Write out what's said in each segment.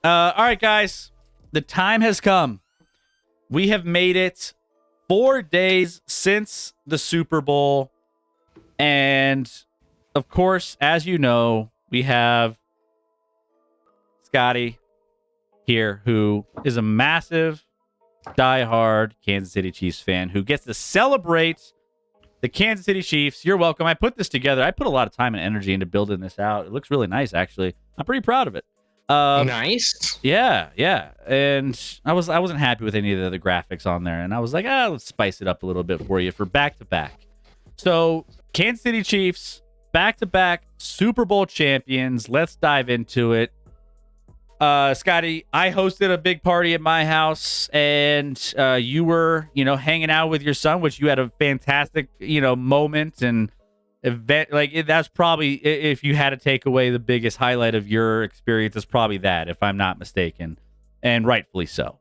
All right, guys. The time has come. We have made it 4 days since the Super Bowl. And, of course, as you know, we have Scotty here, who is a massive, diehard Kansas City Chiefs fan who gets to celebrate the Kansas City Chiefs. You're welcome. I put this together. I put a lot of time and energy into building this out. It looks really nice, actually. I'm pretty proud of it. Nice. Yeah. And I wasn't happy with any of the other graphics on there. And I was like, let's spice it up a little bit for you for back-to-back. So, Kansas City Chiefs, back-to-back Super Bowl champions. Let's dive into it. Scotty, I hosted a big party at my house, and you were, hanging out with your son, which you had a fantastic, moment and event. That's probably, if you had to take away the biggest highlight of your experience, is probably that, if I'm not mistaken, and rightfully so.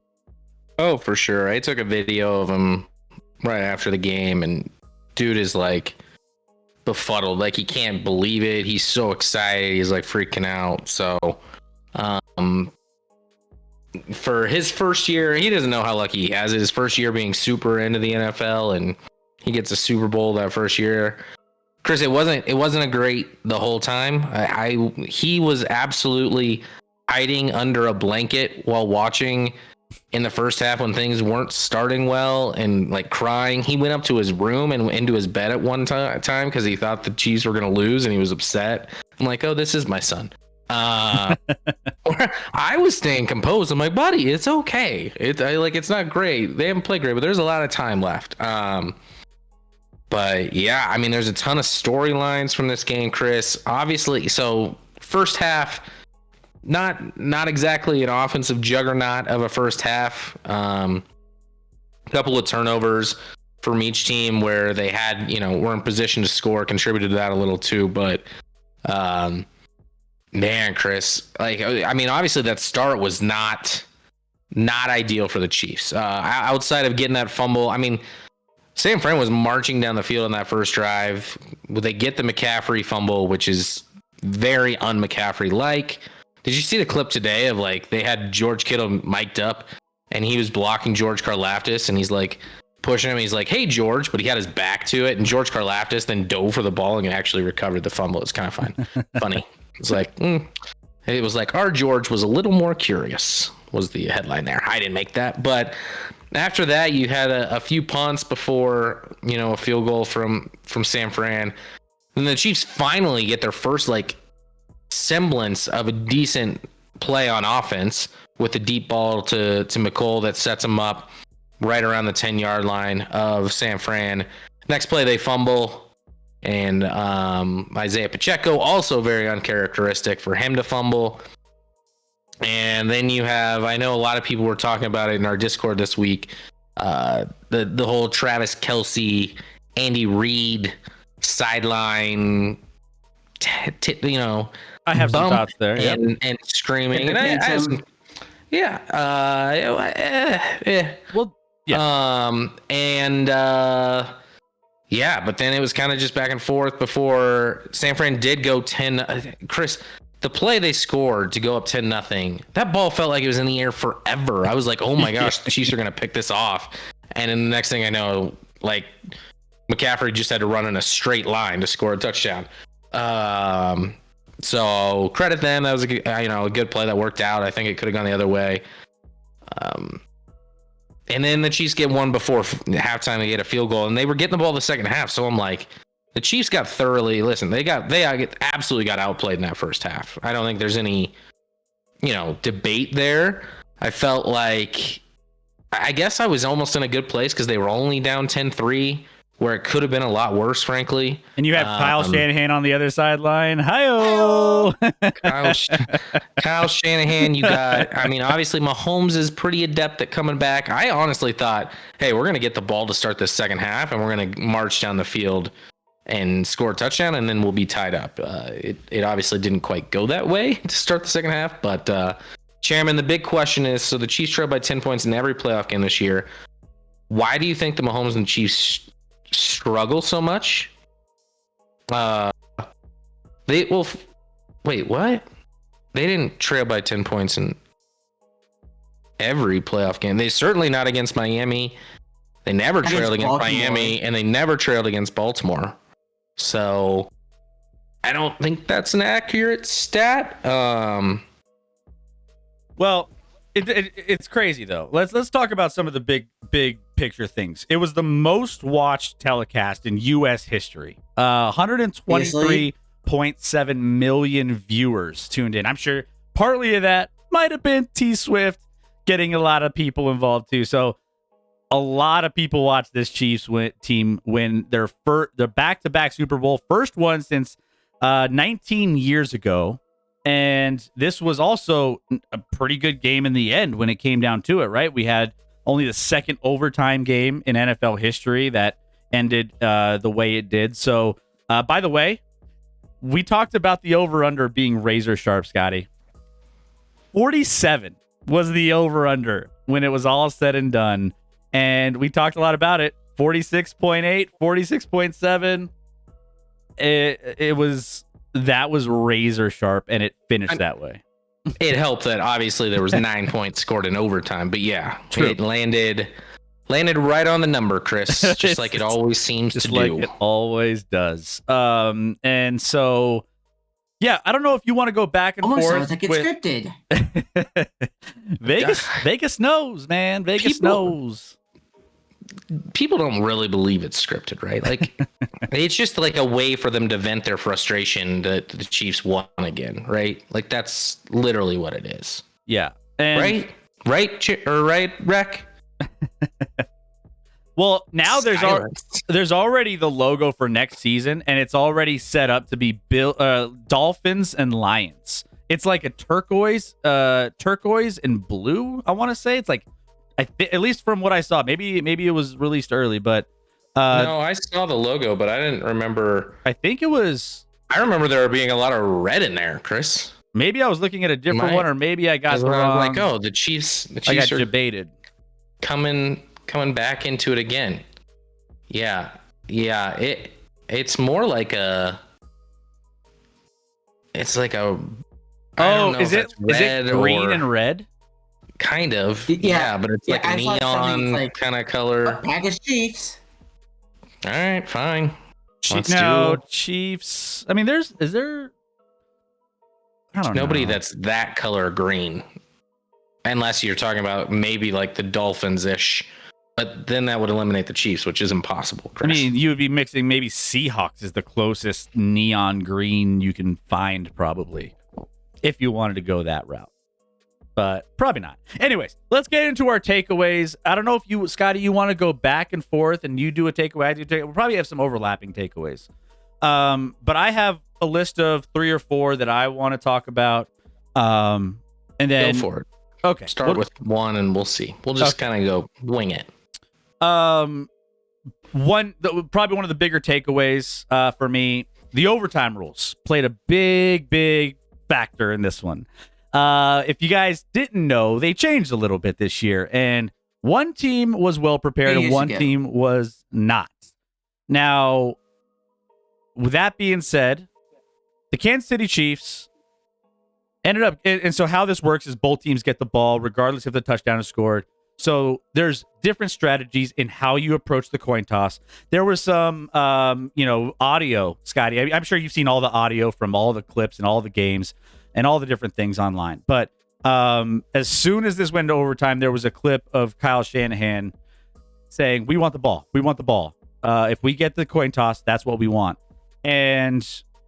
Oh, for sure. I took a video of him right after the game, and dude is like befuddled, like he can't believe it. He's so excited. He's like freaking out. So, for his first year, he doesn't know how lucky he has it. His first year being super into the NFL, and he gets a Super Bowl that first year. Chris, it wasn't a great the whole time. He was absolutely hiding under a blanket while watching in the first half when things weren't starting well and like crying. He went up to his room and into his bed at one time because he thought the Chiefs were going to lose and he was upset. I'm like, oh, this is my son. I was staying composed. I'm like, buddy, it's okay. It's not great. They haven't played great, but there's a lot of time left. But yeah, I mean, there's a ton of storylines from this game, Chris. Obviously, so first half, not exactly an offensive juggernaut of a first half. Couple of turnovers from each team where they had, were in position to score, contributed to that a little too. But man, Chris, obviously that start was not ideal for the Chiefs. Outside of getting that fumble, San Fran was marching down the field on that first drive. They get the McCaffrey fumble, which is very un-McCaffrey-like. Did you see the clip today of they had George Kittle mic'd up and he was blocking George Karlaftis and he's like pushing him. He's like, hey, George, but he had his back to it. And George Karlaftis then dove for the ball and actually recovered the fumble. It's kind of funny. It's like, it was like our George was a little more curious was the headline there. I didn't make that. But after that, you had a few punts before, a field goal from San Fran. And the Chiefs finally get their first semblance of a decent play on offense with a deep ball to McColl that sets them up right around the 10-yard line of San Fran. Next play, they fumble. And Isaiah Pacheco, also very uncharacteristic for him to fumble. And then you have, I know a lot of people were talking about it in our Discord this week, the whole Travis Kelce, Andy Reid sideline, I have some thoughts there. And screaming. But then it was kind of just back and forth before San Fran did go 10. Chris, the play they scored to go up 10-0, that ball felt like it was in the air forever. I was like, oh my gosh, the Chiefs are going to pick this off. And then the next thing I know, McCaffrey just had to run in a straight line to score a touchdown. So credit them. That was a good play that worked out. I think it could have gone the other way. And then the Chiefs get one before halftime. They get a field goal, and they were getting the ball the second half. So I'm like, the Chiefs got thoroughly. Listen, they absolutely got outplayed in that first half. I don't think there's any, debate there. I felt like, I guess I was almost in a good place because they were only down 10-3, where it could have been a lot worse, frankly. And you have Kyle Shanahan on the other sideline. Hi-oh! Kyle Shanahan, you got, obviously Mahomes is pretty adept at coming back. I honestly thought, hey, we're going to get the ball to start this second half, and we're going to march down the field and score a touchdown, and then we'll be tied up. It obviously didn't quite go that way to start the second half, but Chairman, the big question is, so the Chiefs trailed by 10 points in every playoff game this year. Why do you think the Mahomes and Chiefs struggle so much? Wait, what? They didn't trail by 10 points and every playoff game. They certainly not against Miami. They never trailed against Miami, and they never trailed against Baltimore. So I don't think that's an accurate stat. Well, it's crazy though. Let's talk about some of the big picture things. It was the most watched telecast in U.S. history. 123.7 million viewers tuned in. I'm sure partly of that might have been T Swift getting a lot of people involved too. So a lot of people watched this Chiefs team win their back-to-back Super Bowl, first one since 19 years ago. And this was also a pretty good game in the end when it came down to it, right? We had only the second overtime game in NFL history that ended the way it did. So, by the way, we talked about the over-under being razor sharp, Scotty. 47 was the over-under when it was all said and done. And we talked a lot about it. 46.8, 46.7. That was razor sharp, and it finished that way. It helped that obviously there was 9 points scored in overtime, but yeah, True. It landed right on the number, Chris, just like it always seems to do. It always does. And so, yeah, I don't know if you want to go back and forth. Sounds like it's scripted. Vegas knows, man. Vegas knows. People don't really believe it's scripted, right? Like, it's just like a way for them to vent their frustration that the Chiefs won again, right? Like, that's literally what it is. Yeah. And right, Rec? Well, now there's already the logo for next season, and it's already set up to be Dolphins and Lions. It's like a turquoise and blue, I want to say. It's like, at least from what I saw, maybe it was released early, but no, I saw the logo, but I didn't remember. I remember there being a lot of red in there, Chris. Maybe I was looking at a different one, or maybe I got the wrong. I was like, oh, the Chiefs I got debated. Coming back into it again. Yeah. It's more like it's like a. Is it green and red? Kind of, yeah, but it's like a neon kind of color. Packers Chiefs. All right, fine. Chiefs. I mean, is there? I don't know. Nobody that's that color green, unless you're talking about maybe like the Dolphins-ish. But then that would eliminate the Chiefs, which is impossible, Chris. I mean, you would be mixing maybe Seahawks is the closest neon green you can find, probably, if you wanted to go that route. But probably not. Anyways, let's get into our takeaways. I don't know if you, Scotty, you want to go back and forth and you do a takeaway. I do take. We'll probably have some overlapping takeaways. But I have a list of 3 or 4 that I want to talk about. And then go for it. Okay. Start with one and we'll see. We'll just kind of go wing it. Probably one of the bigger takeaways for me, the overtime rules played a big factor in this one. If you guys didn't know, they changed a little bit this year, and one team was well prepared and one team was not. Now, with that being said, the Kansas City Chiefs ended up, and so how this works is both teams get the ball regardless if the touchdown is scored. So there's different strategies in how you approach the coin toss. There was some, audio, Scotty. I'm sure you've seen all the audio from all the clips and all the games and all the different things online. But as soon as this went to overtime, there was a clip of Kyle Shanahan saying, we want the ball. We want the ball. If we get the coin toss, that's what we want. And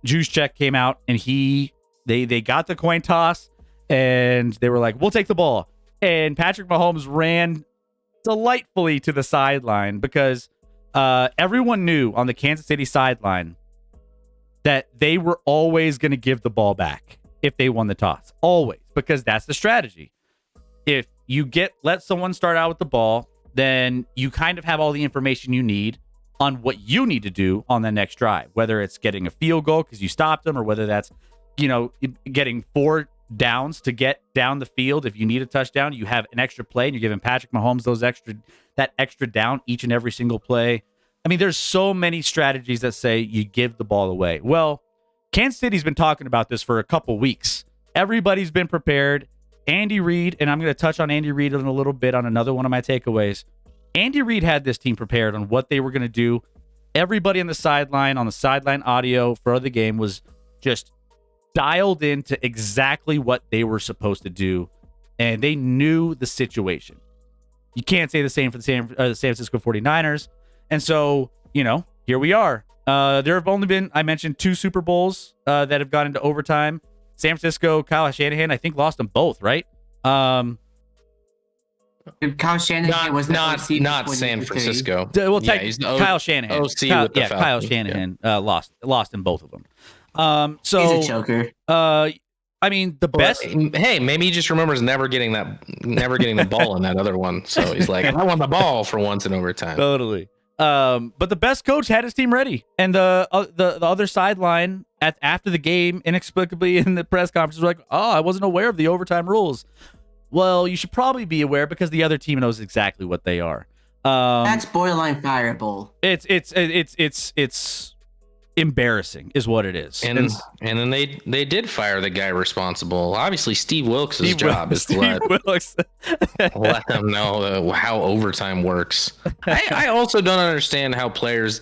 Juszczyk came out and they got the coin toss and they were like, we'll take the ball. And Patrick Mahomes ran delightfully to the sideline because everyone knew on the Kansas City sideline that they were always going to give the ball back if they won the toss. Always. Because that's the strategy. If you let someone start out with the ball, then you kind of have all the information you need on what you need to do on the next drive, whether it's getting a field goal because you stopped them, or whether that's, getting 4 downs to get down the field. If you need a touchdown, you have an extra play and you're giving Patrick Mahomes that extra down each and every single play. I mean, there's so many strategies that say you give the ball away. Well, Kansas City's been talking about this for a couple weeks. Everybody's been prepared. Andy Reid, and I'm going to touch on Andy Reid in a little bit on another one of my takeaways. Andy Reid had this team prepared on what they were going to do. Everybody on the sideline audio for the game was just dialed into exactly what they were supposed to do, and they knew the situation. You can't say the same for the San Francisco 49ers. And so, here we are. There have only been, I mentioned, 2 Super Bowls that have gone into overtime. San Francisco, Kyle Shanahan, I think, lost them both, right? Kyle Shanahan was not San Francisco. Kyle Shanahan. Kyle Shanahan lost in both of them. So he's a choker. I mean, the best. Hey, maybe he just remembers never getting the ball in that other one. So he's like, I want the ball for once in overtime. Totally. But the best coach had his team ready, and the other sideline after the game, inexplicably in the press conference, was like, "Oh, I wasn't aware of the overtime rules." Well, you should probably be aware because the other team knows exactly what they are. That's borderline fireable. It's embarrassing, is what it is. And then they did fire the guy responsible. Obviously, Steve Wilks' job is to let them know how overtime works. I also don't understand how players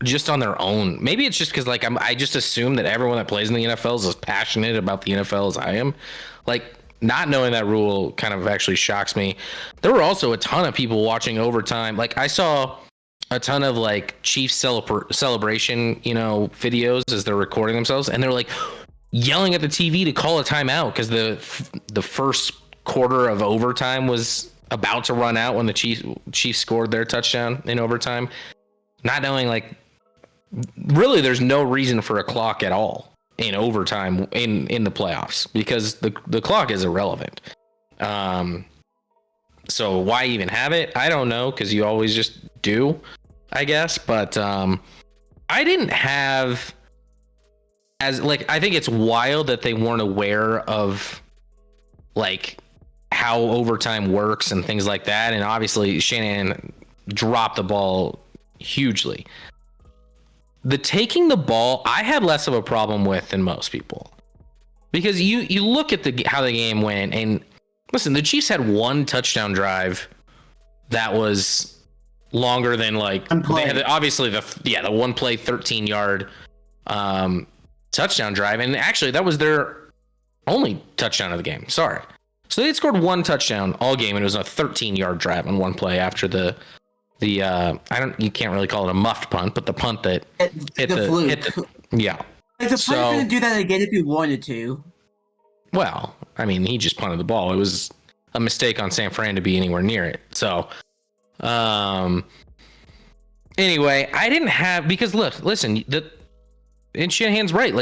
just on their own. Maybe it's just because I just assume that everyone that plays in the NFL is as passionate about the NFL as I am. Not knowing that rule kind of actually shocks me. There were also a ton of people watching overtime. I saw a ton of Chiefs celebration, videos as they're recording themselves, and they're yelling at the TV to call a timeout because the first quarter of overtime was about to run out when the Chiefs scored their touchdown in overtime. Not knowing really there's no reason for a clock at all in overtime in the playoffs because the clock is irrelevant. So why even have it? I don't know, because you always just do, I guess. But I didn't have I think it's wild that they weren't aware of how overtime works and things like that. And obviously Shanahan dropped the ball hugely. The taking the ball, I had less of a problem with than most people, because you look at how the game went, and listen, the Chiefs had one touchdown drive that was longer than they had obviously the one play 13-yard touchdown drive, and actually that was their only touchdown of the game. Sorry, so they had scored one touchdown all game, and it was a 13-yard drive on one play after you can't really call it a muffed punt, but the punt that hit the yeah. The punt couldn't do that again if he wanted to. Well, I mean, he just punted the ball. It was a mistake on San Fran to be anywhere near it. So, anyway, I didn't have, because listen, and Shanahan's right.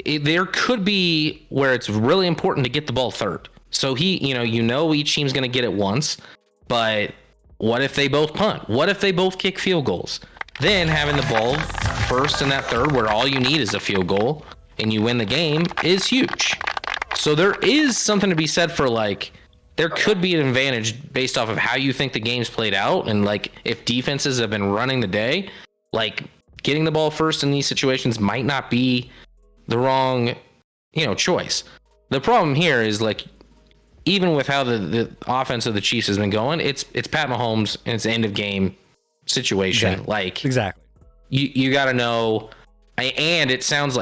There could be where it's really important to get the ball third. So each team's going to get it once, but what if they both punt? What if they both kick field goals? Then having the ball first in that third, where all you need is a field goal and you win the game, is huge. So there is something to be said for there could be an advantage based off of how you think the game's played out, and if defenses have been running the day, getting the ball first in these situations might not be the wrong choice. The problem here is even with how the offense of the Chiefs has been going, it's Pat Mahomes and it's end of game situation. Exactly. You got to know, and it sounds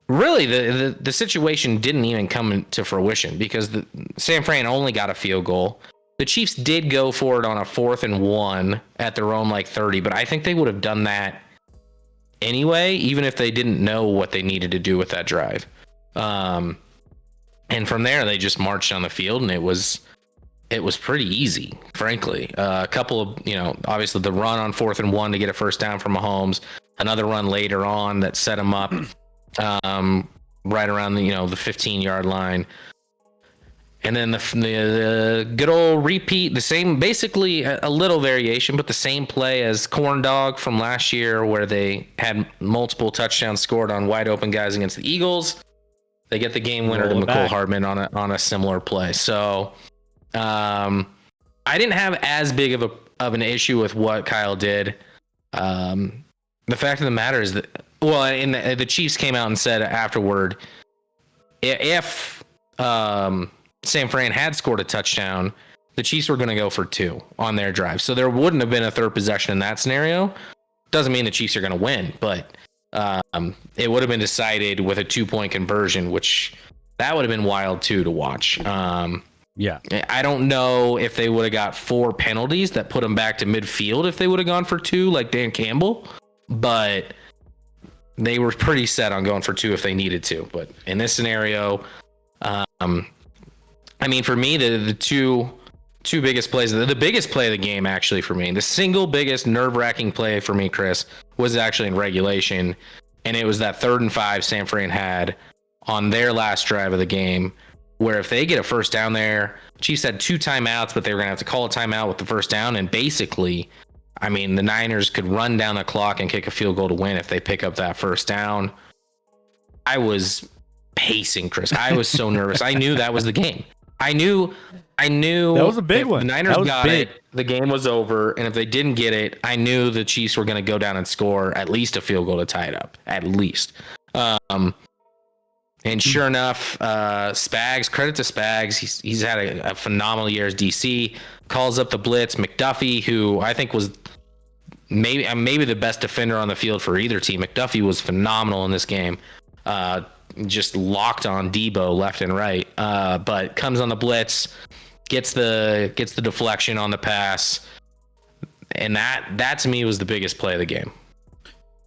really the situation didn't even come to fruition because San Fran only got a field goal. The Chiefs did go for it on a 4th and 1 at their own 30, but I think they would have done that anyway, even if they didn't know what they needed to do with that drive. And from there, they just marched down the field, and it was pretty easy, frankly. A couple of, obviously the run on 4th and 1 to get a first down from Mahomes, another run later on that set him up right around the 15-yard line. And then the good old repeat, the same, basically a little variation, but the same play as Corn Dog from last year, where they had multiple touchdowns scored on wide open guys against the Eagles. They get the game winner to McCole Hardman on a similar play. So I didn't have as big of an issue with what Kyle did. The fact of the matter is that, the Chiefs came out and said afterward, if San Fran had scored a touchdown, the Chiefs were going to go for 2 on their drive. So there wouldn't have been a third possession in that scenario. Doesn't mean the Chiefs are going to win, but it would have been decided with a 2-point conversion, which that would have been wild too to watch. Yeah. I don't know if they would have got 4 penalties that put them back to midfield if they would have gone for 2 like Dan Campbell, but they were pretty set on going for 2 if they needed to. But in this scenario, I mean, for me, the two biggest plays, the biggest play of the game, actually, for me, the single biggest nerve-wracking play for me, Chris, was actually in regulation, and it was that 3rd and 5 San Fran had on their last drive of the game, where if they get a first down there, Chiefs had 2 timeouts, but they were going to have to call a timeout with the first down, and basically, I mean, the Niners could run down the clock and kick a field goal to win if they pick up that first down. I was pacing, Chris. I was so nervous. I knew that was the game. I knew that was a big one. The Niners got it, the game was over, and if they didn't get it, I knew the Chiefs were going to go down and score at least a field goal to tie it up, at least. And sure enough, Spags, credit to Spags, he's had a phenomenal year as DC. Calls up the blitz. McDuffie, who I think was maybe the best defender on the field for either team. McDuffie was phenomenal in this game. Just locked on Debo left and right, but comes on the blitz, gets the deflection on the pass, and that to me was the biggest play of the game.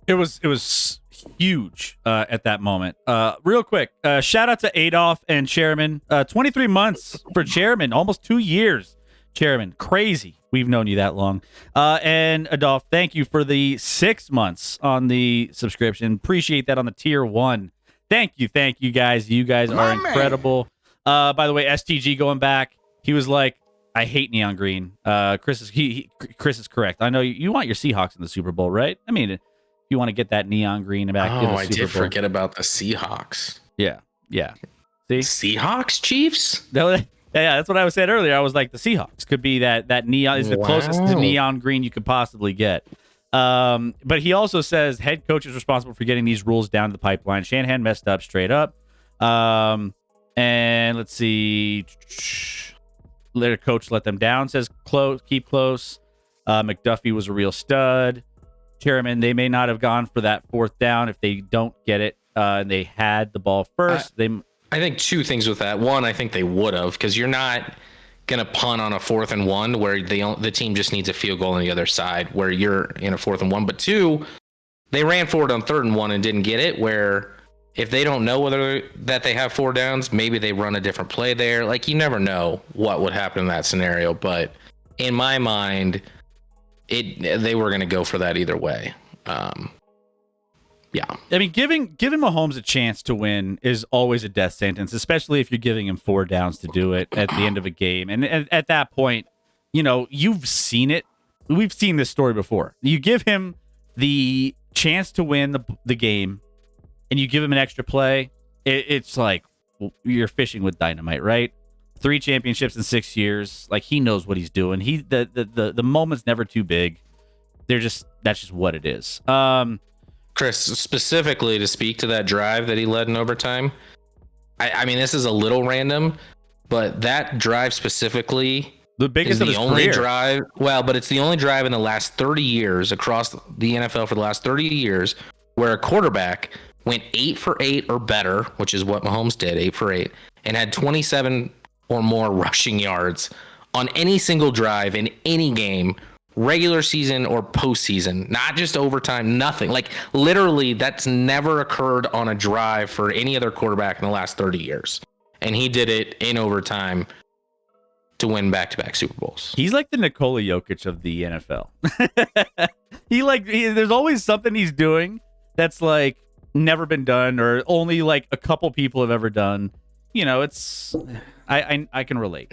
It was huge at that moment. Real quick, shout out to Adolf and Chairman. 23 months for Chairman, almost 2 years. Chairman, crazy. We've known you that long. And Adolf, thank you for the 6 months on the subscription. Appreciate that on the tier 1. Thank you, guys. You guys are incredible. By the way, STG going back, he was like, I hate neon green. Chris is correct. I know you want your Seahawks in the Super Bowl, right? I mean, if you want to get that neon green back in the Super Bowl. I did forget about the Seahawks. Yeah. See? Seahawks, Chiefs? Yeah, that's what I was saying earlier. I was like, the Seahawks could be that neon is the closest to neon green you could possibly get. But he also says head coach is responsible for getting these rules down to the pipeline. Shanahan messed up straight up. And let's see. Their coach let them down, says keep close. McDuffie was a real stud. Chairman, they may not have gone for that 4th down if they don't get it. And they had the ball first. I think 2 things with that. One, I think they would have, because you're not going to punt on a 4th and 1 where the team just needs a field goal on the other side where you're in a 4th and 1. But 2, they ran forward on 3rd and 1 and didn't get it, where if they don't know whether that they have 4 downs, maybe they run a different play there. Like, you never know what would happen in that scenario. But in my mind, they were going to go for that either way. Yeah. I mean, giving Mahomes a chance to win is always a death sentence, especially if you're giving him 4 downs to do it at the end of a game. And at that point, you've seen it. We've seen this story before. You give him the chance to win the game, and you give him an extra play. It's like you're fishing with dynamite, right? 3 championships in 6 years. Like, he knows what he's doing. The moment's never too big. That's just what it is. Chris, specifically to speak to that drive that he led in overtime, I mean, this is a little random, but that drive specifically, the biggest of his career. Drive. Well, but it's the only drive in the last 30 years across the NFL for the last 30 years where a quarterback went 8 for 8 or better, which is what Mahomes did, 8 for 8, and had 27 or more rushing yards on any single drive in any game, regular season or postseason, not just overtime, nothing. Like, literally, that's never occurred on a drive for any other quarterback in the last 30 years. And he did it in overtime to win back-to-back Super Bowls. He's like the Nikola Jokic of the NFL. There's always something he's doing that's like never been done, or only like a couple people have ever done. It's I can relate.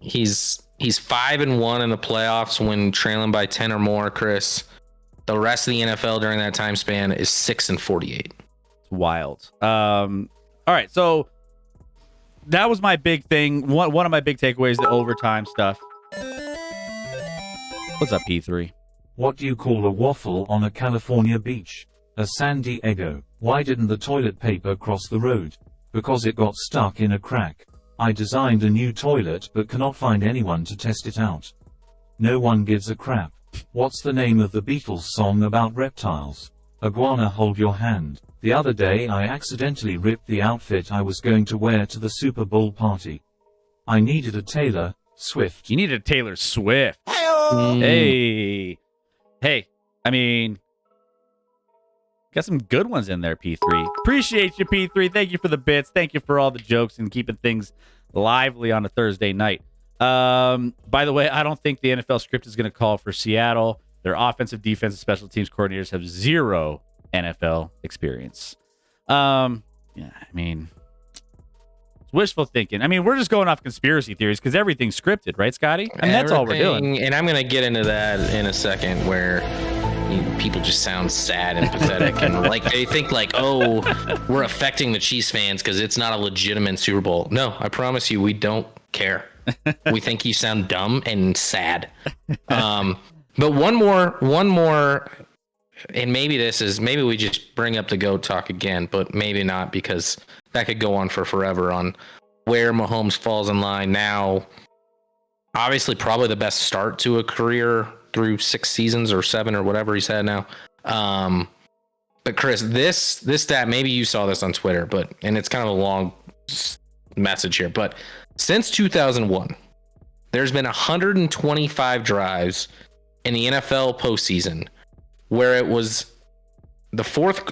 He's 5-1 in the playoffs when trailing by 10 or more, Chris. The rest of the NFL during that time span is 6-48. It's wild. All right, so that was my big thing. One of my big takeaways, the overtime stuff. What's up, P3? What do you call a waffle on a California beach? A San Diego. Why didn't the toilet paper cross the road? Because it got stuck in a crack. I designed a new toilet but cannot find anyone to test it out. No one gives a crap. What's the name of the Beatles song about reptiles? Iguana, hold your hand. The other day I accidentally ripped the outfit I was going to wear to the Super Bowl party. I needed a Taylor Swift. You need a Taylor Swift. Hey. I mean, got some good ones in there, P3. Appreciate you, P3. Thank you for the bits. Thank you for all the jokes and keeping things lively on a Thursday night. By the way, I don't think the NFL script is going to call for Seattle. Their offensive, defensive, special teams coordinators have zero NFL experience. Yeah, I mean, it's wishful thinking. I mean, we're just going off conspiracy theories because everything's scripted, right, Scotty? I mean, that's all we're doing. And I'm going to get into that in a second where people just sound sad and pathetic and like they think like, oh, we're affecting the Chiefs fans because it's not a legitimate Super Bowl. No, I promise you, we don't care. We think you sound dumb and sad. But one more, and maybe we just bring up the GOAT talk again, but maybe not, because that could go on for forever on where Mahomes falls in line now. Obviously, probably the best start to a career through 6 seasons or 7 or whatever he's had now. But Chris, this stat, maybe you saw this on Twitter, and it's kind of a long message here, but since 2001, there's been 125 drives in the NFL postseason where it was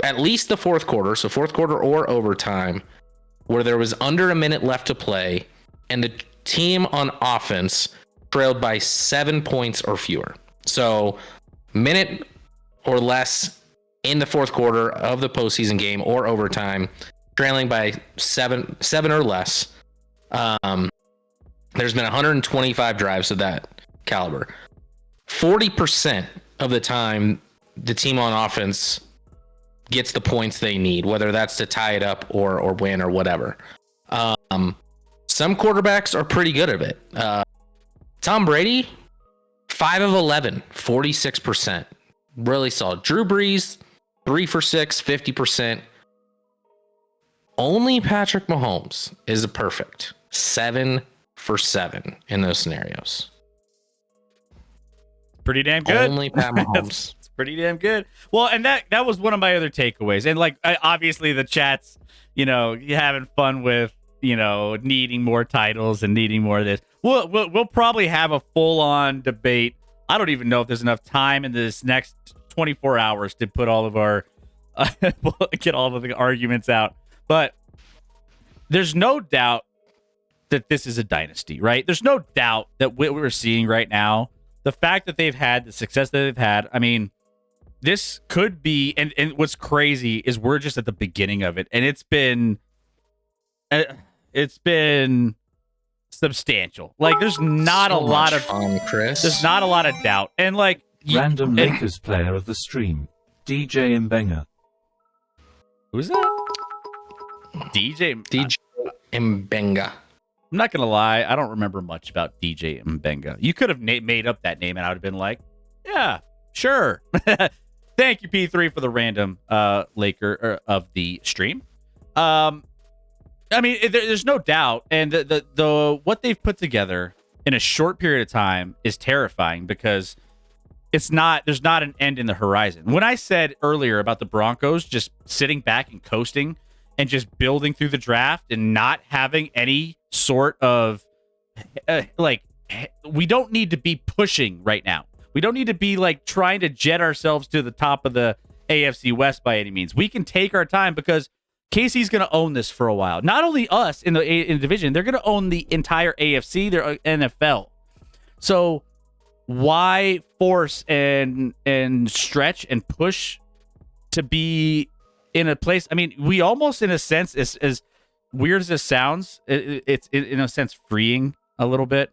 at least the fourth quarter, so fourth quarter or overtime, where there was under a minute left to play and the team on offense trailed by 7 points or fewer. So minute or less in the fourth quarter of the postseason game or overtime, trailing by seven or less. There's been 125 drives of that caliber. 40% of the time, the team on offense gets the points they need, whether that's to tie it up or win or whatever. Some quarterbacks are pretty good at it. Tom Brady, 5 of 11, 46%. Really solid. Drew Brees, 3 for 6, 50%. Only Patrick Mahomes is a perfect 7 for 7 in those scenarios. Pretty damn good. Only Pat Mahomes. It's pretty damn good. Well, and that was one of my other takeaways. And like, obviously the chat's, having fun with, needing more titles and needing more of this. We'll probably have a full-on debate. I don't even know if there's enough time in this next 24 hours to put all of our get all of the arguments out. But there's no doubt that this is a dynasty, right? There's no doubt that what we're seeing right now, the fact that they've had the success that they've had, I mean, this could be, and what's crazy is we're just at the beginning of it, and it's been substantial. Like, there's not a lot of fun, Chris. There's not a lot of doubt, and like Random Lakers player of the stream, DJ Mbenga. Who's that? DJ Mbenga. I'm not gonna lie, I don't remember much about DJ Mbenga. You could have made up that name, and I would have been like, yeah, sure. Thank you, P3, for the random Laker of the stream. I mean, there's no doubt, and the what they've put together in a short period of time is terrifying because there's not an end in the horizon. When I said earlier about the Broncos just sitting back and coasting and just building through the draft and not having any sort of we don't need to be pushing right now. We don't need to be like trying to jet ourselves to the top of the AFC West by any means. We can take our time because KC's going to own this for a while. Not only us in the division, they're going to own the entire AFC, their NFL. So why force and stretch and push to be in a place? I mean, we almost, in a sense, as weird as this sounds, it's in a sense freeing a little bit.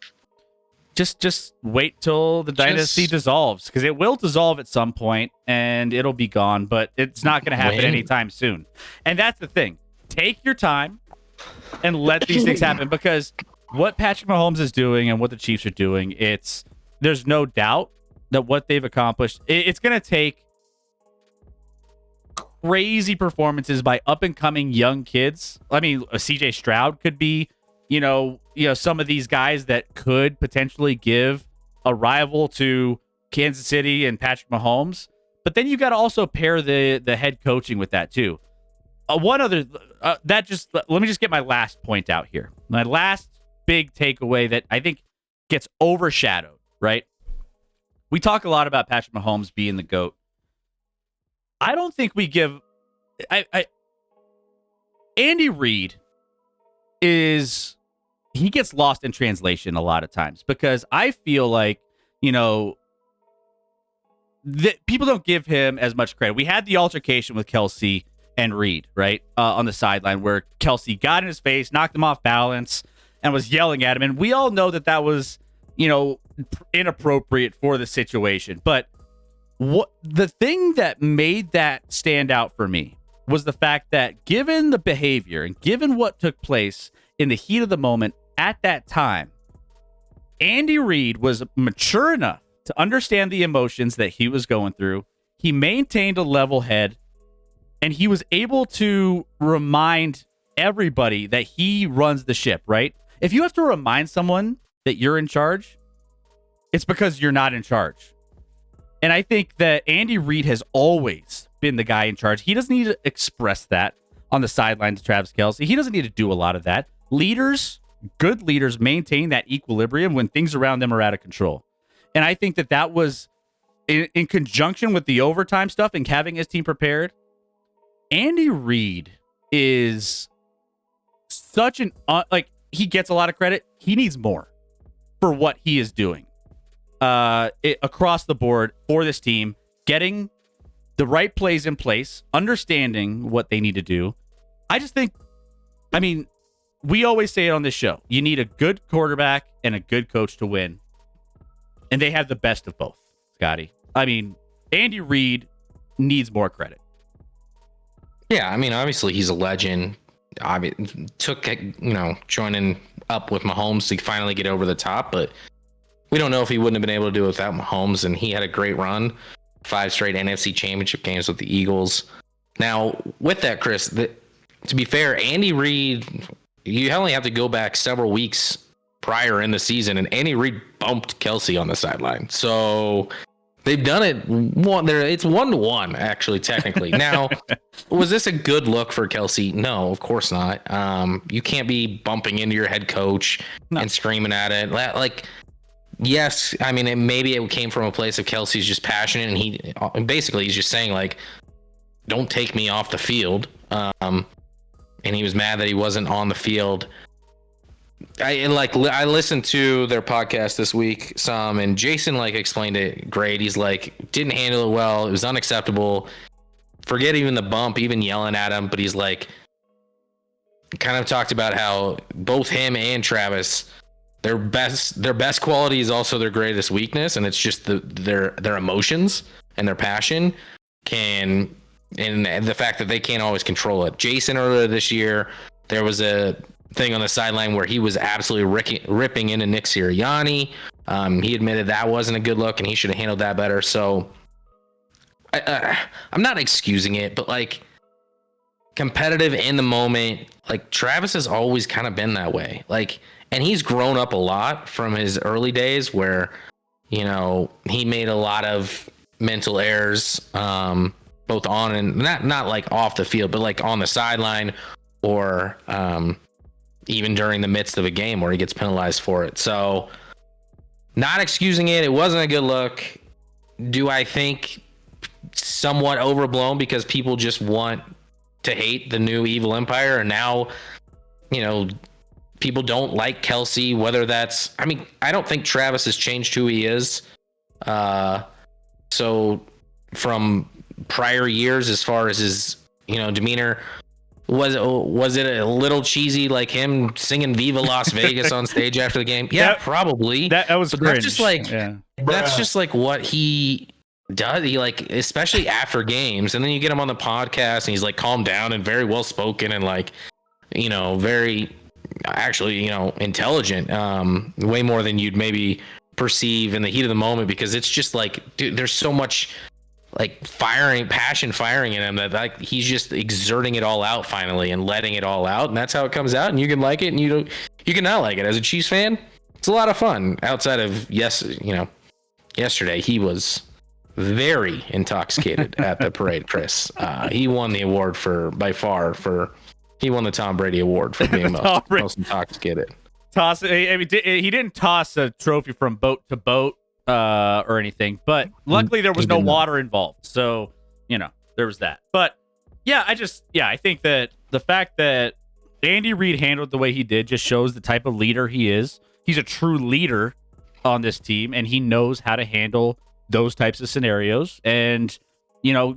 Just wait till the dynasty dissolves, because it will dissolve at some point and it'll be gone, but it's not going to happen anytime soon. And that's the thing. Take your time and let these things happen, because what Patrick Mahomes is doing and what the Chiefs are doing, there's no doubt that what they've accomplished, it's going to take crazy performances by up and coming young kids. I mean, CJ Stroud could be some of these guys that could potentially give a rival to Kansas City and Patrick Mahomes. But then you got to also pair the head coaching with that too. One other let me just get my last point out here. My last big takeaway that I think gets overshadowed, right? We talk a lot about Patrick Mahomes being the GOAT. I don't think we give Andy Reid he gets lost in translation a lot of times because I feel like, that people don't give him as much credit. We had the altercation with Kelsey and Reid, right? On the sideline where Kelsey got in his face, knocked him off balance, and was yelling at him. And we all know that was, inappropriate for the situation. But the thing that made that stand out for me was the fact that given the behavior and given what took place in the heat of the moment at that time, Andy Reid was mature enough to understand the emotions that he was going through. He maintained a level head, and he was able to remind everybody that he runs the ship, right? If you have to remind someone that you're in charge, it's because you're not in charge. And I think that Andy Reid has always been the guy in charge. He doesn't need to express that on the sideline to Travis Kelce. He doesn't need to do a lot of that. Good leaders maintain that equilibrium when things around them are out of control. And I think that was in conjunction with the overtime stuff and having his team prepared. Andy Reid is such he gets a lot of credit. He needs more for what he is doing across the board for this team, getting the right plays in place, understanding what they need to do. I just think, we always say it on this show. You need a good quarterback and a good coach to win. And they have the best of both, Scotty. Andy Reid needs more credit. Yeah, obviously he's a legend. Took, joining up with Mahomes to finally get over the top, but we don't know if he wouldn't have been able to do it without Mahomes, and he had a great run. 5 straight NFC championship games with the Eagles. Now, with that, Chris, to be fair, Andy Reid, you only have to go back several weeks prior in the season, and Andy Reid bumped Kelsey on the sideline. So they've done it it's 1-1, actually, technically. Now, was this a good look for Kelsey? No, of course not. You can't be bumping into your head coach and screaming at it. Yes, maybe it came from a place of Kelsey's just passionate, and he's just saying, don't take me off the field. And he was mad that he wasn't on the field. I listened to their podcast this week some, and Jason explained it great. He's didn't handle it well. It was unacceptable. Forget even the bump, even yelling at him. But he's kind of talked about how both him and Travis, their best quality is also their greatest weakness, and it's just their emotions and their passion and the fact that they can't always control it. Jason, earlier this year, there was a thing on the sideline where he was absolutely ripping into Nick Sirianni. He admitted that wasn't a good look, and he should have handled that better. So I'm not excusing it, but competitive in the moment, Travis has always kind of been that way. And he's grown up a lot from his early days where, he made a lot of mental errors, both on and not off the field, but on the sideline or even during the midst of a game where he gets penalized for it. So not excusing it. It wasn't a good look. Do I think somewhat overblown because people just want to hate the new evil empire? And now, people don't like Kelsey, whether that's, I don't think Travis has changed who he is. So from prior years, as far as his, demeanor, was it a little cheesy, him singing Viva Las Vegas on stage after the game? Yeah, probably. That was cringe. That's just what he does. He especially after games, and then you get him on the podcast and he's calm down and very well spoken and very actually, intelligent, way more than you'd maybe perceive in the heat of the moment, because it's just dude, there's so much passion firing in him that he's just exerting it all out finally and letting it all out, and that's how it comes out. And you can like it and you You cannot like it as a Chiefs fan. It's a lot of fun. Outside of yesterday he was very intoxicated at the parade. Chris, he won the award he won the Tom Brady award for being most intoxicated. He didn't toss a trophy from boat to boat or anything, but luckily there was no water involved, so there was that. But yeah, I think that the fact that Andy Reid handled the way he did just shows the type of leader he is. He's a true leader on this team, and he knows how to handle those types of scenarios. And,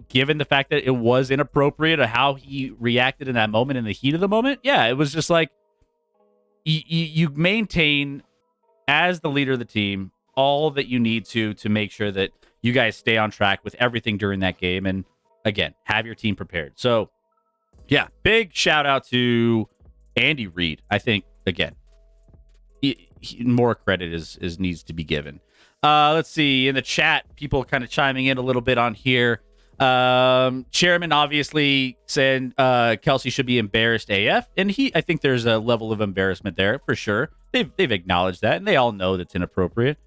given the fact that it was inappropriate or how he reacted in that moment, in the heat of the moment, yeah, it was just like you maintain, as the leader of the team, all that you need to make sure that you guys stay on track with everything during that game. And again, have your team prepared. So, yeah, big shout out to Andy Reid. I think, again, more credit is needs to be given. Let's see, in the chat, people kind of chiming in a little bit on here. Chairman obviously said Kelsey should be embarrassed AF, and I think there's a level of embarrassment there for sure. They've acknowledged that, and they all know that's inappropriate.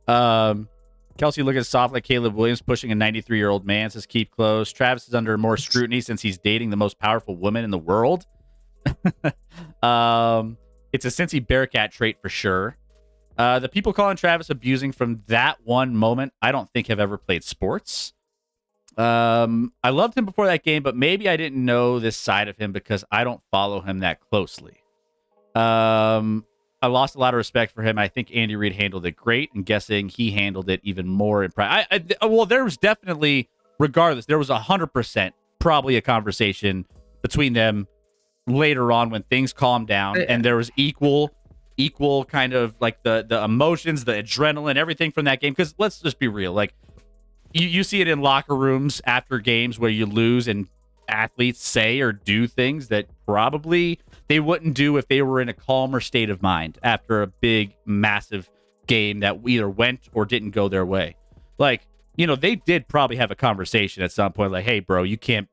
Kelsey looking soft like Caleb Williams pushing a 93-year-old man, says keep close. Travis is under more scrutiny since he's dating the most powerful woman in the world. It's a Cincy Bearcat trait for sure. The people calling Travis abusing from that one moment, I don't think have ever played sports. I loved him before that game, but maybe I didn't know this side of him because I don't follow him that closely. I lost a lot of respect for him. I think Andy Reid handled it great, and guessing he handled it even more. Well, there was definitely, regardless, there was 100% probably a conversation between them later on when things calmed down, and there was equal kind of like the emotions, the adrenaline, everything from that game. Because let's just be real, like you see it in locker rooms after games where you lose, and athletes say or do things that probably they wouldn't do if they were in a calmer state of mind after a big, massive game that either went or didn't go their way. Like, they did probably have a conversation at some point, like, hey, bro, you can't.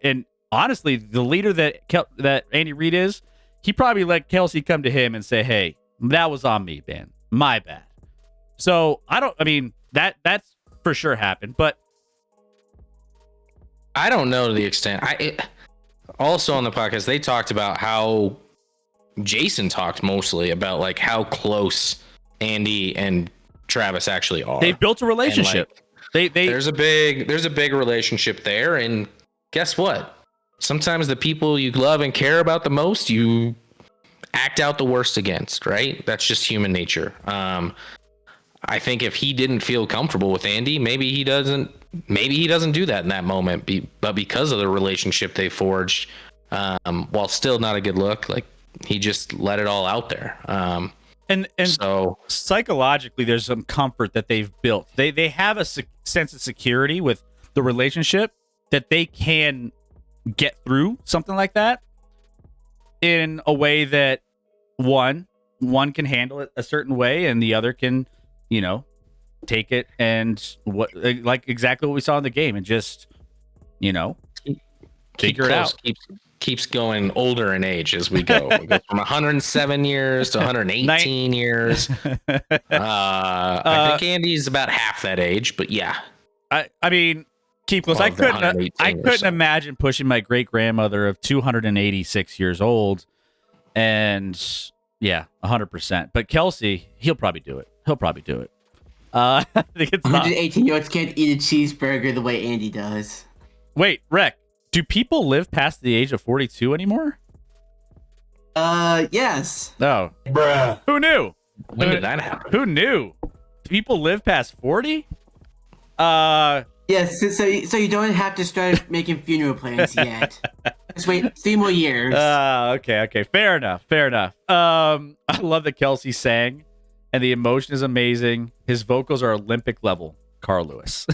And honestly, the leader that Andy Reid is, he probably let Kelsey come to him and say, hey, that was on me, man. My bad. So that's for sure happened, but I don't know to the extent. Also on the podcast, they talked about how Jason talked mostly about like how close Andy and Travis actually are. They've built a relationship. There's a big relationship there, and guess what? Sometimes the people you love and care about the most, you act out the worst against, right? That's just human nature. I think if he didn't feel comfortable with Andy, maybe he doesn't do that in that moment. But because of the relationship they forged, while still not a good look, like he just let it all out there. And so psychologically, there's some comfort that they've built. They have a sense of security with the relationship that they can get through something like that in a way that one can handle it a certain way, and the other can, take it and like exactly what we saw in the game and just, figure it out. Keeps going older in age as we go. We go from 107 years to 118 years. I think Andy's about half that age, but yeah. I mean, keep close. I couldn't imagine pushing my great grandmother of 286 years old, and yeah, 100%. But Kelsey, he'll probably do it. I think it's 118-year-olds can't eat a cheeseburger the way Andy does. Wait, Rec, do people live past the age of 42 anymore? Yes. No. Bruh. Who knew? When did that happen? Who knew? Do people live past 40? Yes, so you don't have to start making funeral plans yet. Just wait 3 more years. Okay. Fair enough. I love that Kelsey sang, and the emotion is amazing. His vocals are Olympic level. Carl Lewis.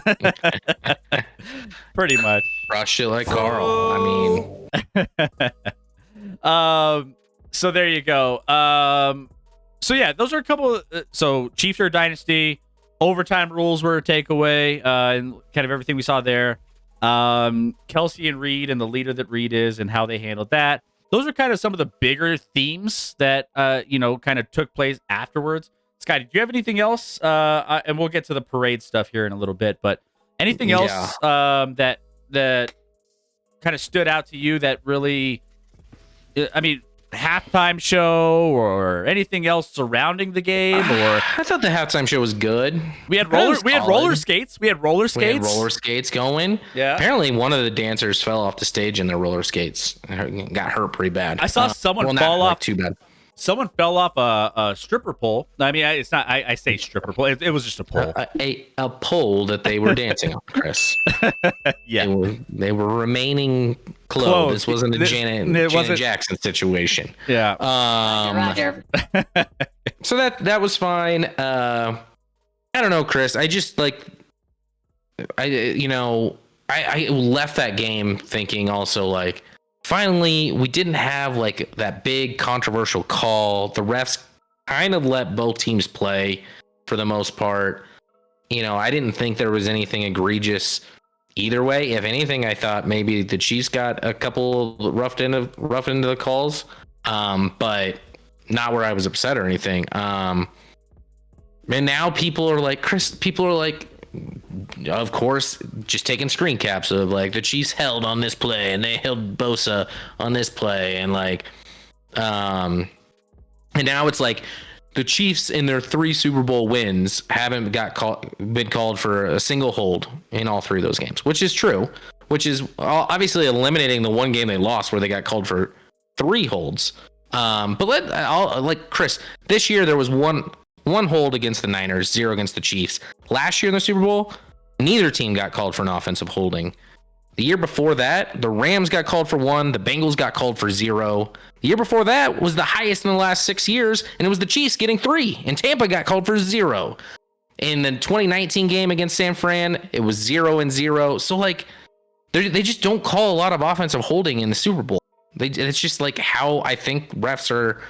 Pretty much. Crush it like Carl. So there you go. So yeah, those are a couple of, so Chiefs are a dynasty. Overtime rules were a takeaway, and kind of everything we saw there. Kelsey and Reid and the leader that Reid is and how they handled that. those are kind of some of the bigger themes that kind of took place afterwards. Scott, did you have anything else? And we'll get to the parade stuff here in a little bit, but anything else that kind of stood out to you that really, I mean, halftime show or anything else surrounding the game? Or I thought the halftime show was good. We had roller skates. We had roller skates going. Yeah. Apparently, one of the dancers fell off the stage in their roller skates. Got hurt pretty bad. I saw someone fall off. Too bad. Someone fell off a stripper pole. I mean, it's not. I say stripper pole. It was just a pole. A pole that they were dancing on, Chris. Yeah, they were remaining clothed. This wasn't a Janet Jackson situation. Yeah. Roger. So that was fine. I don't know, Chris. I just I left that game thinking also like. Finally, we didn't have like that big controversial call. The refs kind of let both teams play for the most part. I didn't think there was anything egregious either way. If anything, I thought maybe the Chiefs got a couple roughed into the calls, but not where I was upset or anything. And now people are like, of course, just taking screen caps of like the Chiefs held on this play and they held Bosa on this play and and now it's like the Chiefs in their 3 Super Bowl wins haven't been called for a single hold in all 3 of those games, which is true, which is obviously eliminating the one game they lost where they got called for 3 holds. But Chris, this year there was one hold against the Niners, 0 against the Chiefs. Last year in the Super Bowl, neither team got called for an offensive holding. The year before that, the Rams got called for 1, the Bengals got called for 0. The year before that was the highest in the last 6 years, and it was the Chiefs getting 3, and Tampa got called for 0. In the 2019 game against San Fran, it was 0 and 0. So they just don't call a lot of offensive holding in the Super Bowl. It's just like how I think refs are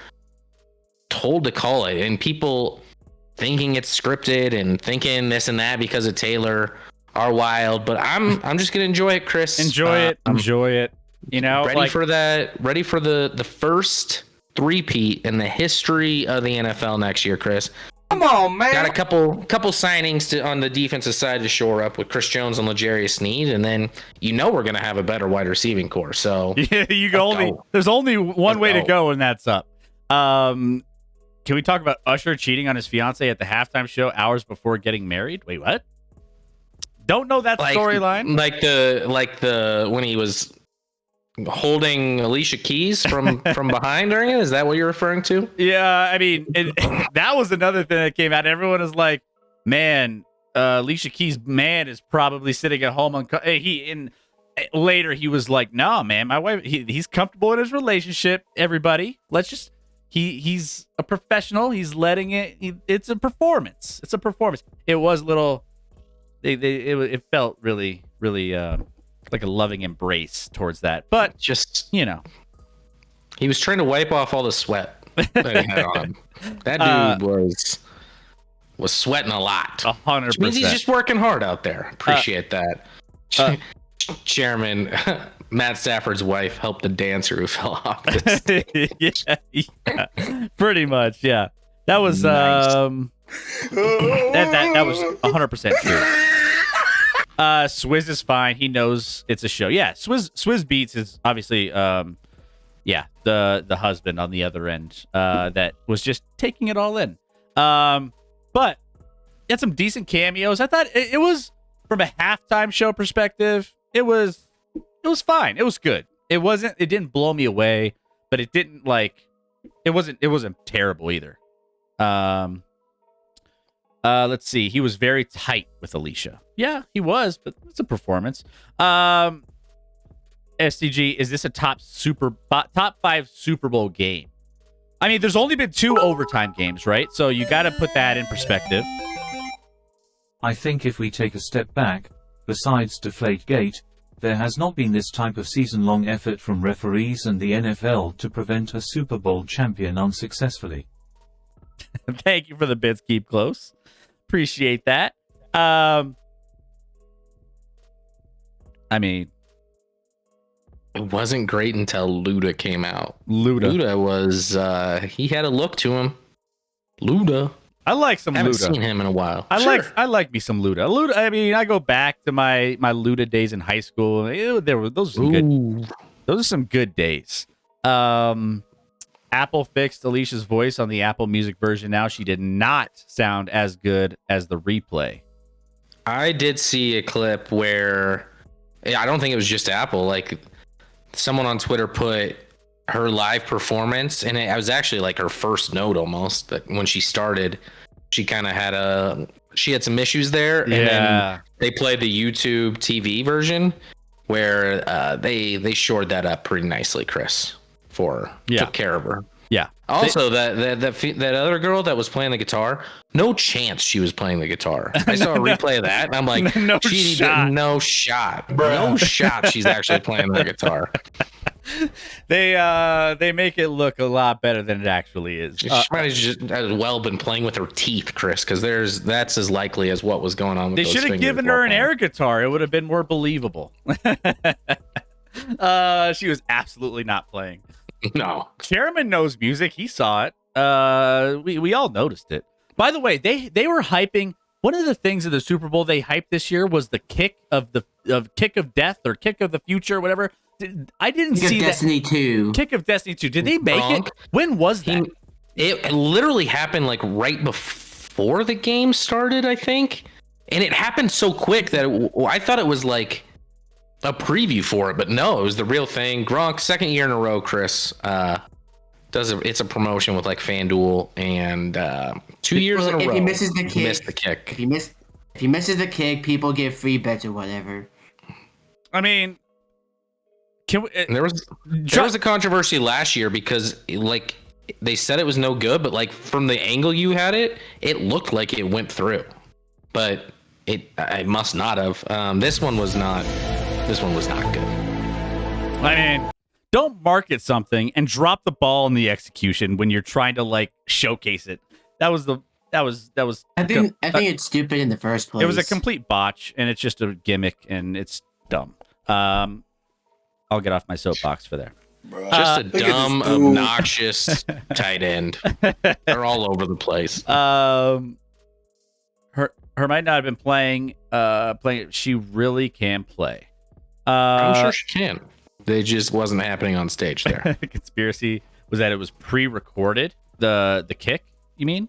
told to call it, and people thinking it's scripted and thinking this and that because of Taylor are wild. But I'm just gonna enjoy it, Chris. Enjoy it. Ready for the first three-peat in the history of the NFL next year, Chris. Come on, man. Got a couple signings on the defensive side to shore up with Chris Jones and L'Jarius Sneed, and then we're gonna have a better wide receiving core. So yeah, there's only one way to go, and that's up. Can we talk about Usher cheating on his fiance at the halftime show hours before getting married? Wait, what? Don't know that storyline. Like the when he was holding Alicia Keys from behind during it. Is that what you're referring to? Yeah, I mean, that was another thing that came out. Everyone is like, "Man, Alicia Keys' man is probably sitting at home on." Later he was like, "No, man, my wife. He's comfortable in his relationship. Everybody, let's just." He's a professional. He's letting it. It's a performance. It was a little. It felt really, really like a loving embrace towards that. But just he was trying to wipe off all the sweat that he had on him. That dude was sweating a lot. 100%. Which means he's just working hard out there. Appreciate that. Chairman Matt Stafford's wife helped the dancer who fell off the stage. yeah, pretty much. Yeah, that was nice. that was 100% true. Swizz is fine. He knows it's a show. Yeah, Swizz Beats is obviously the husband on the other end that was just taking it all in. But had some decent cameos. I thought it was, from a halftime show perspective, it was fine. It was good. It didn't blow me away, but it didn't it wasn't terrible either. Let's see. He was very tight with Alicia. Yeah, he was, but it's a performance. SDG, is this a top 5 Super Bowl game? I mean, there's only been 2 overtime games, right? So you got to put that in perspective. I think if we take a step back, besides Deflategate, there has not been this type of season-long effort from referees and the NFL to prevent a Super Bowl champion unsuccessfully. Thank you for the bits. Keep close. Appreciate that. I mean, It wasn't great until Luda came out. Luda. Luda was he had a look to him. Luda. I like some Haven't Luda. seen him in a while. I Sure. like me some Luda. Luda. I mean, I go back to my Luda days in high school. Those are some good days. Apple fixed Alicia's voice on the Apple Music version. Now she did not sound as good as the replay. I did see a clip where I don't think it was just Apple. Like someone on Twitter put her live performance, and it was actually like her first note almost. That when she started, she kind of had some issues there, and then they played the YouTube TV version where they shored that up pretty nicely. Chris took care of her. Yeah. Also, that other girl that was playing the guitar, no chance she was playing the guitar. I saw a replay of that, and I'm like, no shot. No shot. She's actually playing the guitar. They make it look a lot better than it actually is. She might have just as well been playing with her teeth, Chris, because that's as likely as what was going on with they those should have fingers given her an while air guitar. It would have been more believable. She was absolutely not playing. No. Chairman knows music. He saw it. We all noticed it. By the way, they were hyping. One of the things of the Super Bowl they hyped this year was the kick of death or kick of the future, whatever. I didn't see that. Destiny 2. Kick of Destiny 2. Did they make it? When was that? It literally happened like right before the game started, I think. And it happened so quick that I thought it was like a preview for it, but no, it was the real thing. Gronk, second year in a row, Chris, it's a promotion with like FanDuel, and 2 years in a row. If he misses the kick, missed the kick. If he misses the kick, people get free bets or whatever. I mean, there was a controversy last year because like they said it was no good, but like from the angle you had it looked like it went through, but it must not have. This one was not good. I mean, don't market something and drop the ball in the execution when you're trying to like showcase it. That was. I think it's stupid in the first place. It was a complete botch, and it's just a gimmick, and it's dumb. I'll get off my soapbox for there. Just a dumb, obnoxious tight end. They're all over the place. Her might not have been playing. She really can play. I'm sure she can. They just wasn't happening on stage there. The conspiracy was that it was pre-recorded. The kick, you mean?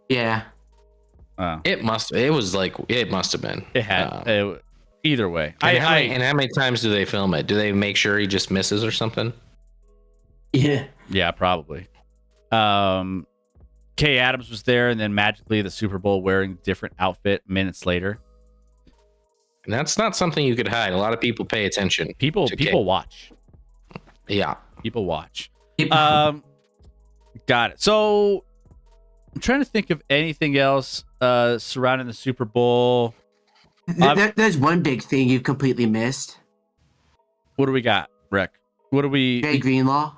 Yeah. It must have been. It had. Either way. And how many times do they film it? Do they make sure he just misses or something? Yeah. Yeah, probably. Kay Adams was there, and then magically the Super Bowl wearing different outfit minutes later. And that's not something you could hide. A lot of people pay attention. People watch. Yeah. People watch. Got it. So I'm trying to think of anything else surrounding the Super Bowl. There's one big thing you've completely missed. What do we got, Rick? What do we? Dre Greenlaw.